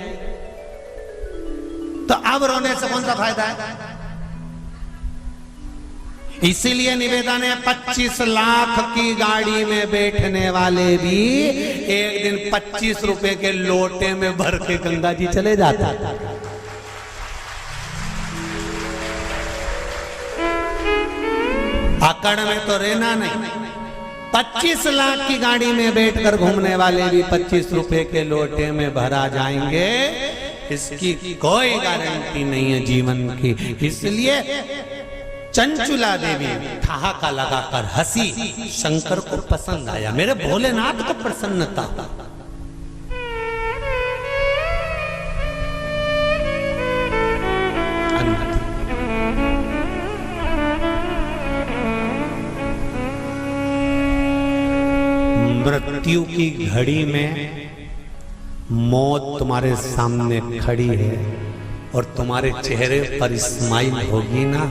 A: तो अब रोने से कौन सा फायदा है? इसीलिए निवेदन है, 25 लाख की गाड़ी में बैठने वाले भी एक दिन 25 रुपए के लोटे में भर के गंगा जी चले जाता। अकड़ में तो रहना नहीं। 25 लाख की गाड़ी में बैठकर घूमने वाले भी 25 रुपए के लोटे में भरा जाएंगे, इसकी कोई गारंटी नहीं है जीवन की। इसलिए चंचुला देवी ठहाका लगाकर हंसी, शंकर को पसंद आया, मेरे भोलेनाथ को प्रसन्नता। मृत्यु की घड़ी में मौत तुम्हारे सामने खड़ी है और तुम्हारे चेहरे पर स्माइल होगी ना,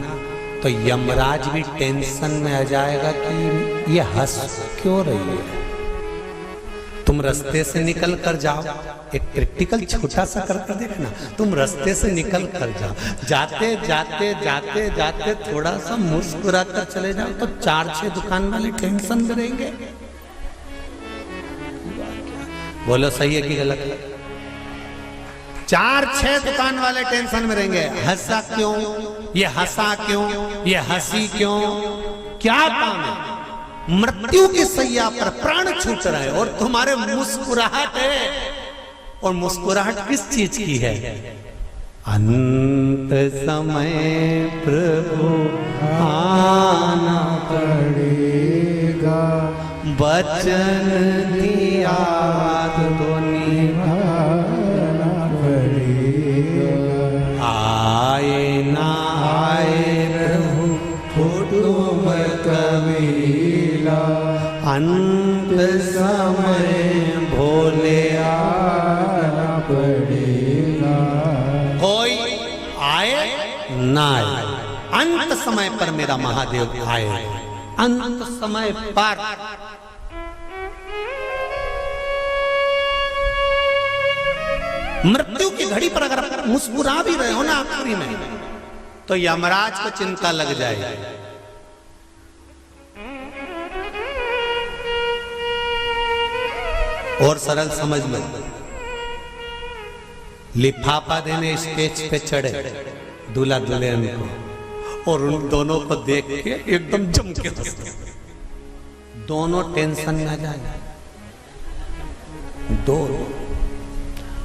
A: तो यमराज भी टेंशन में आ जाएगा कि ये हंस क्यों रही है। तुम रास्ते से निकल कर जाओ, एक प्रैक्टिकल छोटा सा कर देखना। तुम रास्ते से निकल कर जाओ, जाते जाते जाते जाते थोड़ा सा मुस्कुरा कर चले जाओ, तो 4-6 दुकान वाले टेंशन में रहेंगे। बोलो सही है कि गलत है? 4-6 दुकान वाले टेंशन में रहेंगे। हंसा क्यों, ये हंसा क्यों, ये हंसी क्यों, क्या काम है? मृत्यु की सैया पर प्राण छूट रहे और तुम्हारे मुस्कुराहट है। और मुस्कुराहट किस चीज की है? अंत समय प्रभु आना पड़ेगा, वचन दिया तो निभाना पड़ेगा। आए ना आए प्रभु कुटुंब कबीला, अंत समय भोले आना पड़ेगा। कोई आए ना आए, अंत समय पर मेरा महादेव आए। अंत समय पर मृत्यु की घड़ी पर अगर आप मुस्कुरा भी रहे हो ना आखिरी में, तो यमराज को चिंता लग जाएगी। और सरल समझ लो, लिफाफा देने स्टेज पे चढ़े दूल्हा दुल्हन को, और उन दोनों को देख के एकदम जम के हंस गए। दोनों टेंशन में जाए। दो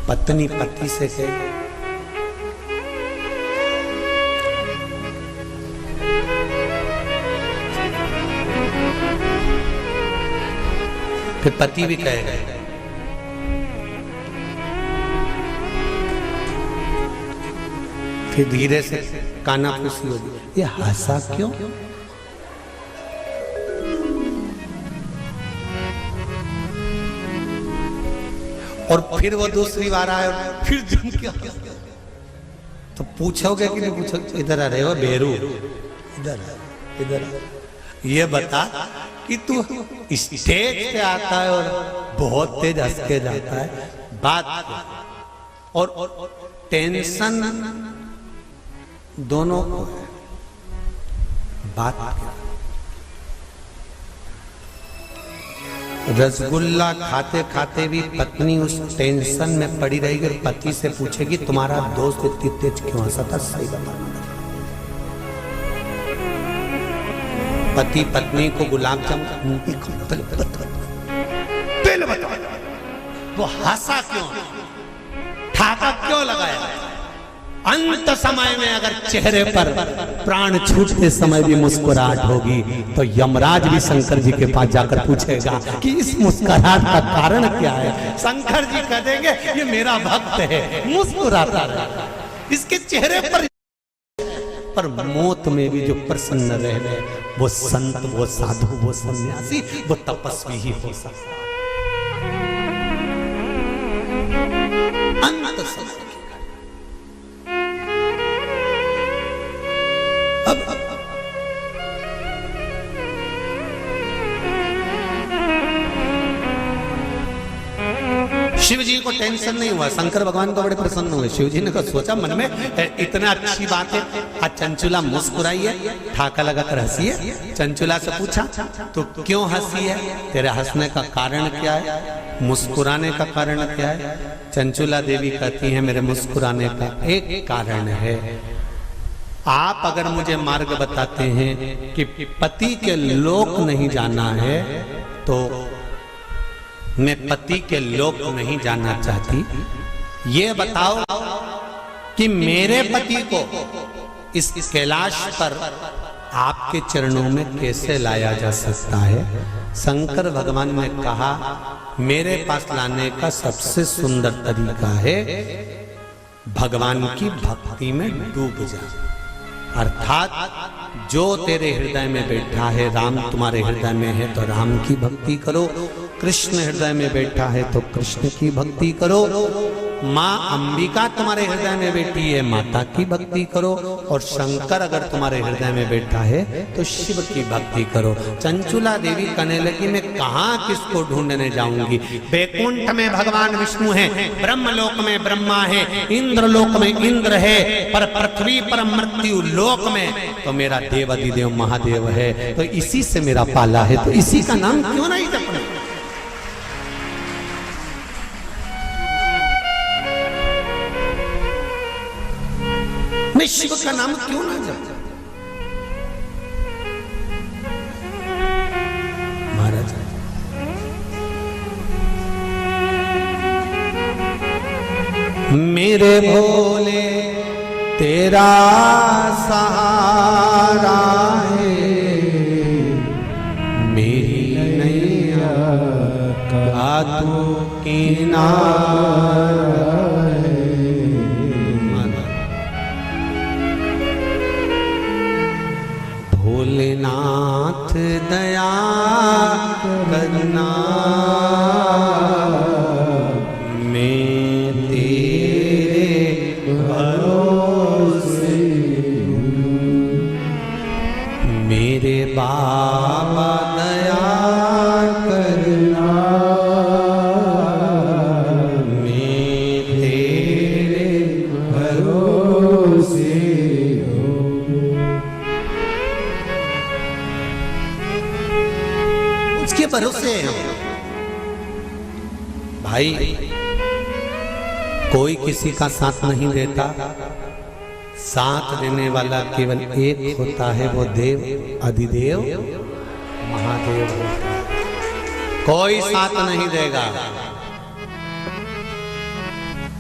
A: पत्नी पति से कहे फिर पति भी कहेगा, फिर धीरे से कानाफूसी होगी, ये हंसा क्यों? और फिर वो दूसरी बार आए और फिर जम के हंसा। तो पूछोगे कि नहीं पूछोगे? इधर आ रहे हो बेरू, इधर इधर ये बता कि तू स्टेज पे आता है और बहुत तेज हंस के जाता है, बात और टेंशन दोनों को है, बात रसगुल्ला खाते खाते भी पत्नी उस टेंशन में पड़ी रहेगी और पति से पूछेगी तुम्हारा दोस्त इतनी तेज क्यों हंसा था, सही बताना। पति पत्नी को गुलाब जामुन पहले बता, वो हंसा क्यों, ठाका क्यों लगाया? अंत समय में अगर चेहरे पर प्राण छूटते समय भी मुस्कुराहट होगी तो यमराज भी शंकर जी के पास जाकर पूछेगा कि इस मुस्कुराहट का कारण क्या है। शंकर जी कह देंगे ये मेरा भक्त है, मुस्कुराता रहे, इसके चेहरे पर मौत में भी जो प्रसन्न रह गए वो संत, वो साधु, वो सन्यासी, वो तपस्वी ही हो सकता है। अंत समय शिव जी को टेंशन नहीं हुआ, शंकर भगवान को बड़े प्रसन्न हुए। शिव जी ने कहा सोचा मन में इतना अच्छी बात है, आज चंचुला मुस्कुराई है, ठाका लगाकर हंसी है। चंचुला से पूछा तो क्यों हंसी है, तेरे हंसने का कारण क्या है, मुस्कुराने का कारण क्या है? चंचुला देवी कहती है मेरे मुस्कुराने का एक कारण है, आप अगर मुझे मार्ग बताते हैं कि पति के लोक नहीं जाना है तो मैं पति के लोक नहीं जाना चाहती। ये बताओ कि मेरे पति को इस कैलाश पर आपके चरणों में कैसे लाया जा सकता है? शंकर भगवान ने कहा मेरे पास लाने का सबसे सुंदर तरीका है भगवान की भक्ति में डूब जा, अर्थात जो तेरे हृदय में बैठा है, राम तुम्हारे हृदय में है तो राम की भक्ति करो, कृष्ण हृदय में बैठा है तो कृष्ण की भक्ति करो, माँ अंबिका तुम्हारे हृदय में बैठी है माता की भक्ति करो, और शंकर अगर तुम्हारे हृदय में बैठा है तो शिव की भक्ति करो। चंचुला देवी कहने लगी मैं कहाँ किसको ढूंढने जाऊंगी, वैकुंठ में भगवान विष्णु है, ब्रह्मलोक में ब्रह्मा है, इंद्रलोक में इंद्र है, पर पृथ्वी पर मृत्यु लोक में तो मेरा देवाधिदेव महादेव है, तो इसी से मेरा पाला है, तो इसी का नाम क्यों नहीं जपना? मैं शिव का नाम क्यों ना जपूं? महाराज मेरे भोले तेरा सहारा है, मेरी नैया का तू किनारा है। भोलेनाथ दया करना, मैं तेरे भरोसे मेरे बाबा दया करना, मैं तेरे भरोसे भरोसे हैं भाई। कोई किसी का साथ नहीं देता, साथ देने वाला केवल एक होता है, वो देव अधिदेव महादेव होता है। कोई साथ नहीं देगा।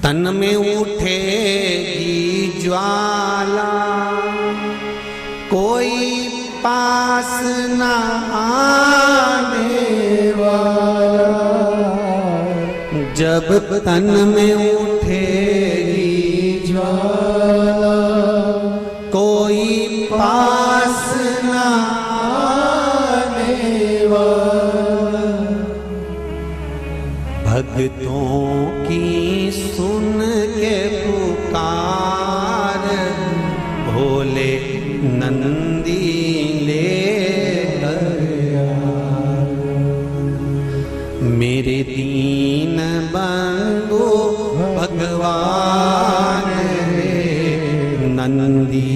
A: तन में उठेगी ज्वाला, कोई पास न आने वाला। जब तन में उठेगी ज्वाला, कोई पास न आने वाला। भक्तों की सुन के पुकार, भोले नंदी ले मेरे दीन बंधु भगवान रे, नंदी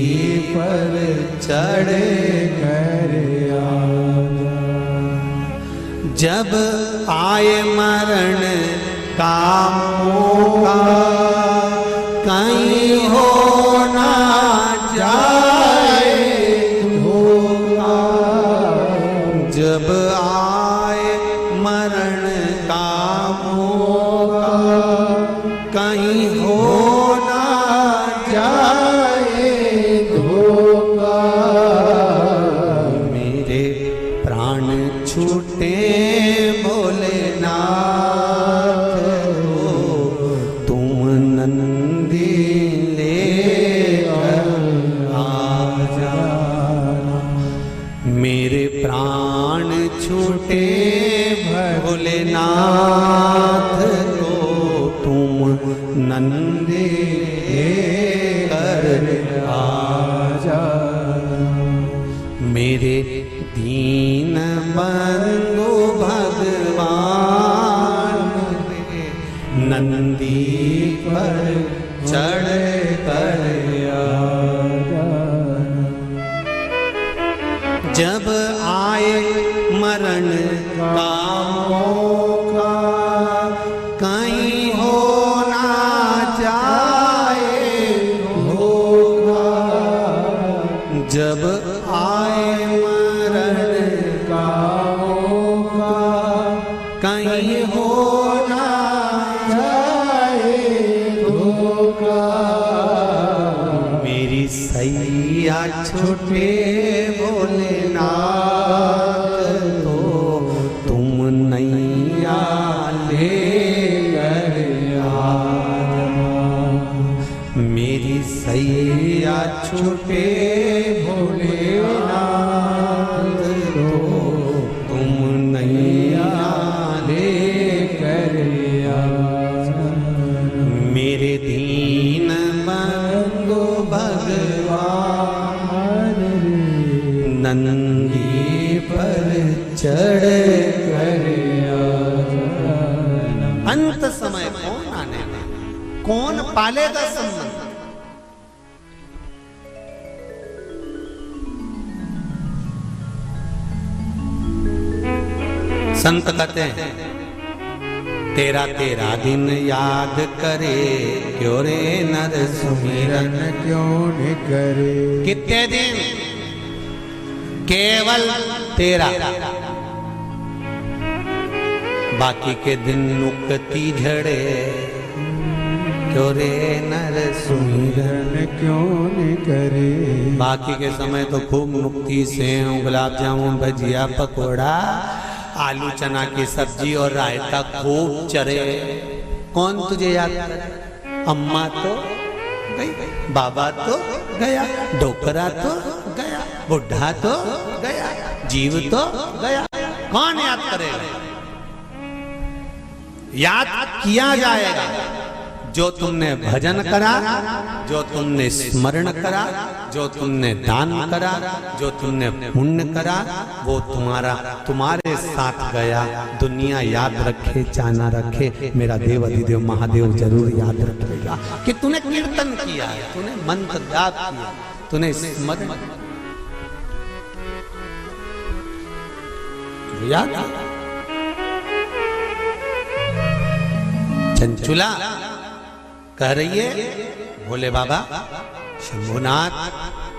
A: पर चढ़ कर आजा। जब आए मरण का मौका, कहीं हो ना जाए धोखा। जब आए मरण का मौका, कहीं हो ना जाए धोखा। मेरे प्राण छूटे भोलेनाथ, तुम नंदी ले आजा। मेरे प्राण छूटे भोलेनाथ, तो तुम नंदी कर आजा। मेरे दीन बंधु भगवान रे, नंदी पर चढ़ कर आजा। जब आए मरण का मौका, कहीं हो ना जाए धोखा। जब आए मरण का मौका, कहीं हो ना जाए धोखा। मेरी सैया छूटे भोलेनाथ, तो तुम नैया ले कर आजा। मेरी सैया छूटे भोलेनाथ, तो तुम नैया ले कर आजा। मेरे दीन बंधु भगवान रे, नंदी पर चढ़ कर आजा। अंत समय कौन आने में, कौन पालेगा संबंध। संत कहते हैं, तेरा तेरा दिन याद करे, क्यों रे नर सुमिरन
B: क्यों न करे।
A: कितने दिन, केवल तेरा, बाकी के दिन नुकती झड़े, क्यों रे नर सुमिरन
B: क्यों न करे।
A: बाकी के समय तो खूब नुकती सेव, गुलाब जामुन, भजिया, पकोड़ा, आलू चना की सब्जी और रायता खूब चरे। कौन तुझे याद करे। अम्मा तो गई, बाबा तो गया, डोकरा तो गया, बुढ़ा तो गया, जीव तो गया। कौन याद करेगा। याद किया जाएगा जो तुमने भजन करा, जो तुमने स्मरण करा, जो तुमने दान करा, जो तुमने पुण्य करा, वो तुम्हारे साथ गया। दुनिया याद रखे चाहे ना रखे, मेरा देव अधिदेव महादेव जरूर याद रखेगा कि तूने कीर्तन किया है, तूने मंत्र याद किया, तूने स्मरण याद। चंचुला कह रही है भोले बाबा शंभुनाथ,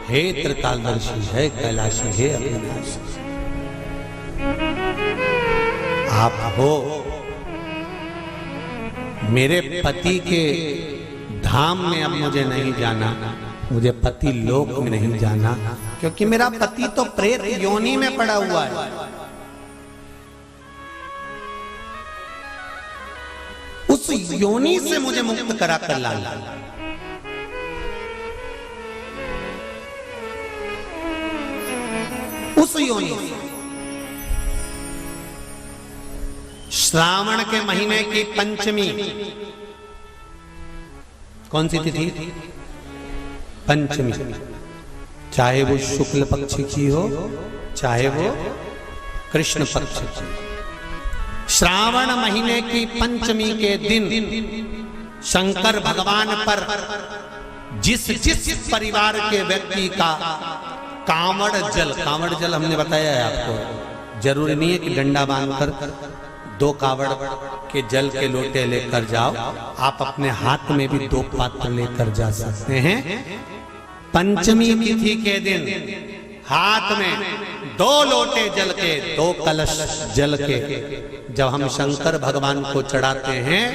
A: हे त्रिकालदर्शी, है कैलाशी, है अविनाशी, आप हो मेरे पति के धाम में, अब मुझे नहीं जाना, मुझे पति लोक में नहीं जाना, क्योंकि मेरा पति तो प्रेत योनि में पड़ा हुआ है। उस योनि से मुझे मुक्त करा कर लाना। उस योनि से श्रावण के महीने की पंचमी, कौन सी तिथि? पंचमी, चाहे वो शुक्ल पक्ष की हो चाहे वो कृष्ण पक्ष की। श्रावण महीने की पंचमी के दिन शंकर भगवान पर जिस जिस परिवार के व्यक्ति का कांवड़ जल हमने बताया है आपको, जरूरी नहीं है कि डंडा बांधकर 2 कावड़ के जल के लोटे लेकर जाओ, आप अपने हाथ में भी 2 पात्र लेकर जा सकते हैं। पंचमी तिथि के दिन हाथ में 2 लोटे जल के, 2 कलश जल के जब हम शंकर भगवान को चढ़ाते हैं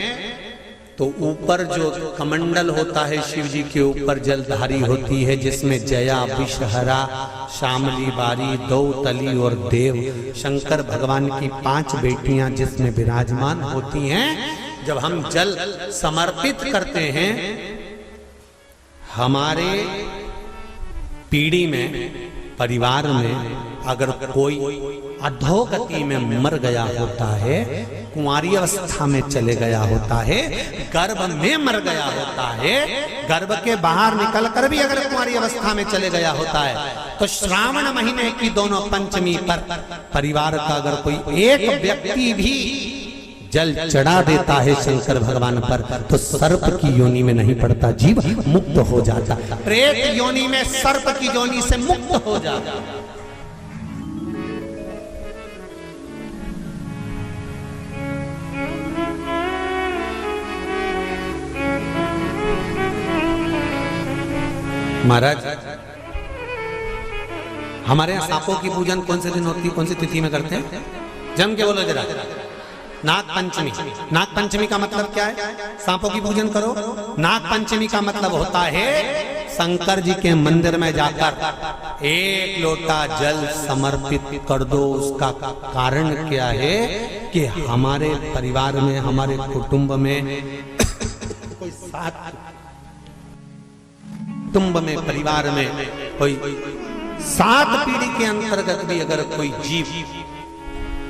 A: तो ऊपर जो कमंडल होता है शिव जी के ऊपर जलधारी होती है, जिसमें जया, विषहरा, शामली बारी, दौतली और देव, शंकर भगवान की 5 बेटियां जिसमें विराजमान होती हैं। जब हम जल समर्पित करते हैं, हमारे पीढ़ी में, परिवार में अगर कोई अधोगति में मर गया होता है, कुंवारी अवस्था में चले गया होता है, गर्भ में मर गया होता है, गर्भ के बाहर निकलकर भी अगर कुंवारी अवस्था में चले गया होता है, तो श्रावण महीने की दोनों पंचमी पर परिवार का अगर कोई एक व्यक्ति भी जल चढ़ा देता है शंकर भगवान पर, तो सर्प की योनि में नहीं पड़ता, जीव मुक्त हो जाता, प्रेत योनि में सर्प की योनि से मुक्त हो जाता। महाराज, हमारे यहाँ सांपों की पूजन कौन से दिन होती है, कौन सी तिथि में करते हैं? जम के बोलो जरा। नाग पंचमी। नाग पंचमी का मतलब क्या है? सांपों की पूजन करो। नाग पंचमी का मतलब होता है शंकर जी के मंदिर में जाकर 1 लोटा जल समर्पित कर दो। उसका कारण क्या है कि हमारे परिवार में, हमारे कुटुंब में कोई कुटुंब में, परिवार में कोई 7 पीढ़ी के अंतर्गत भी अगर कोई जीव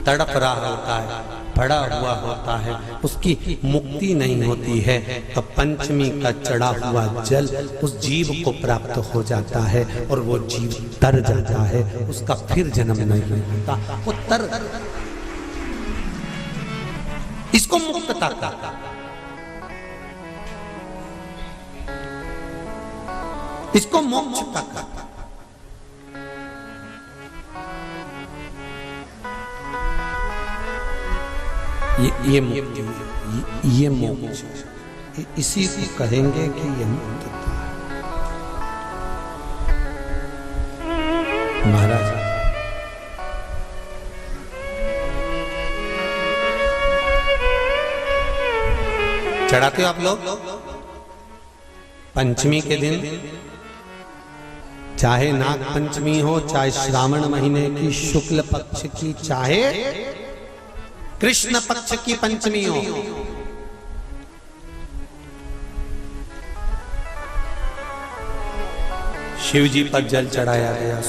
A: तड़प रहा होता है, पड़ा हुआ होता है, उसकी मुक्ति नहीं होती है, तो पंचमी का चढ़ा हुआ जल उस जीव को प्राप्त हो जाता है और वो जीव तर जाता है, उसका फिर जन्म नहीं होता, वो तर, इसको मुक्तता का, इसको मोक्ष का। ये मुक्ति, ये मोक्ष, इसी को कहेंगे कि ये मुक्तता है। महाराज, चढ़ाते हो आप लोग पंचमी के दिन, चाहे नाग पंचमी हो, चाहे श्रावण महीने की शुक्ल पक्ष की, चाहे कृष्ण पक्ष की पंचमी हो, शिव जी पर जल चढ़ाया गया।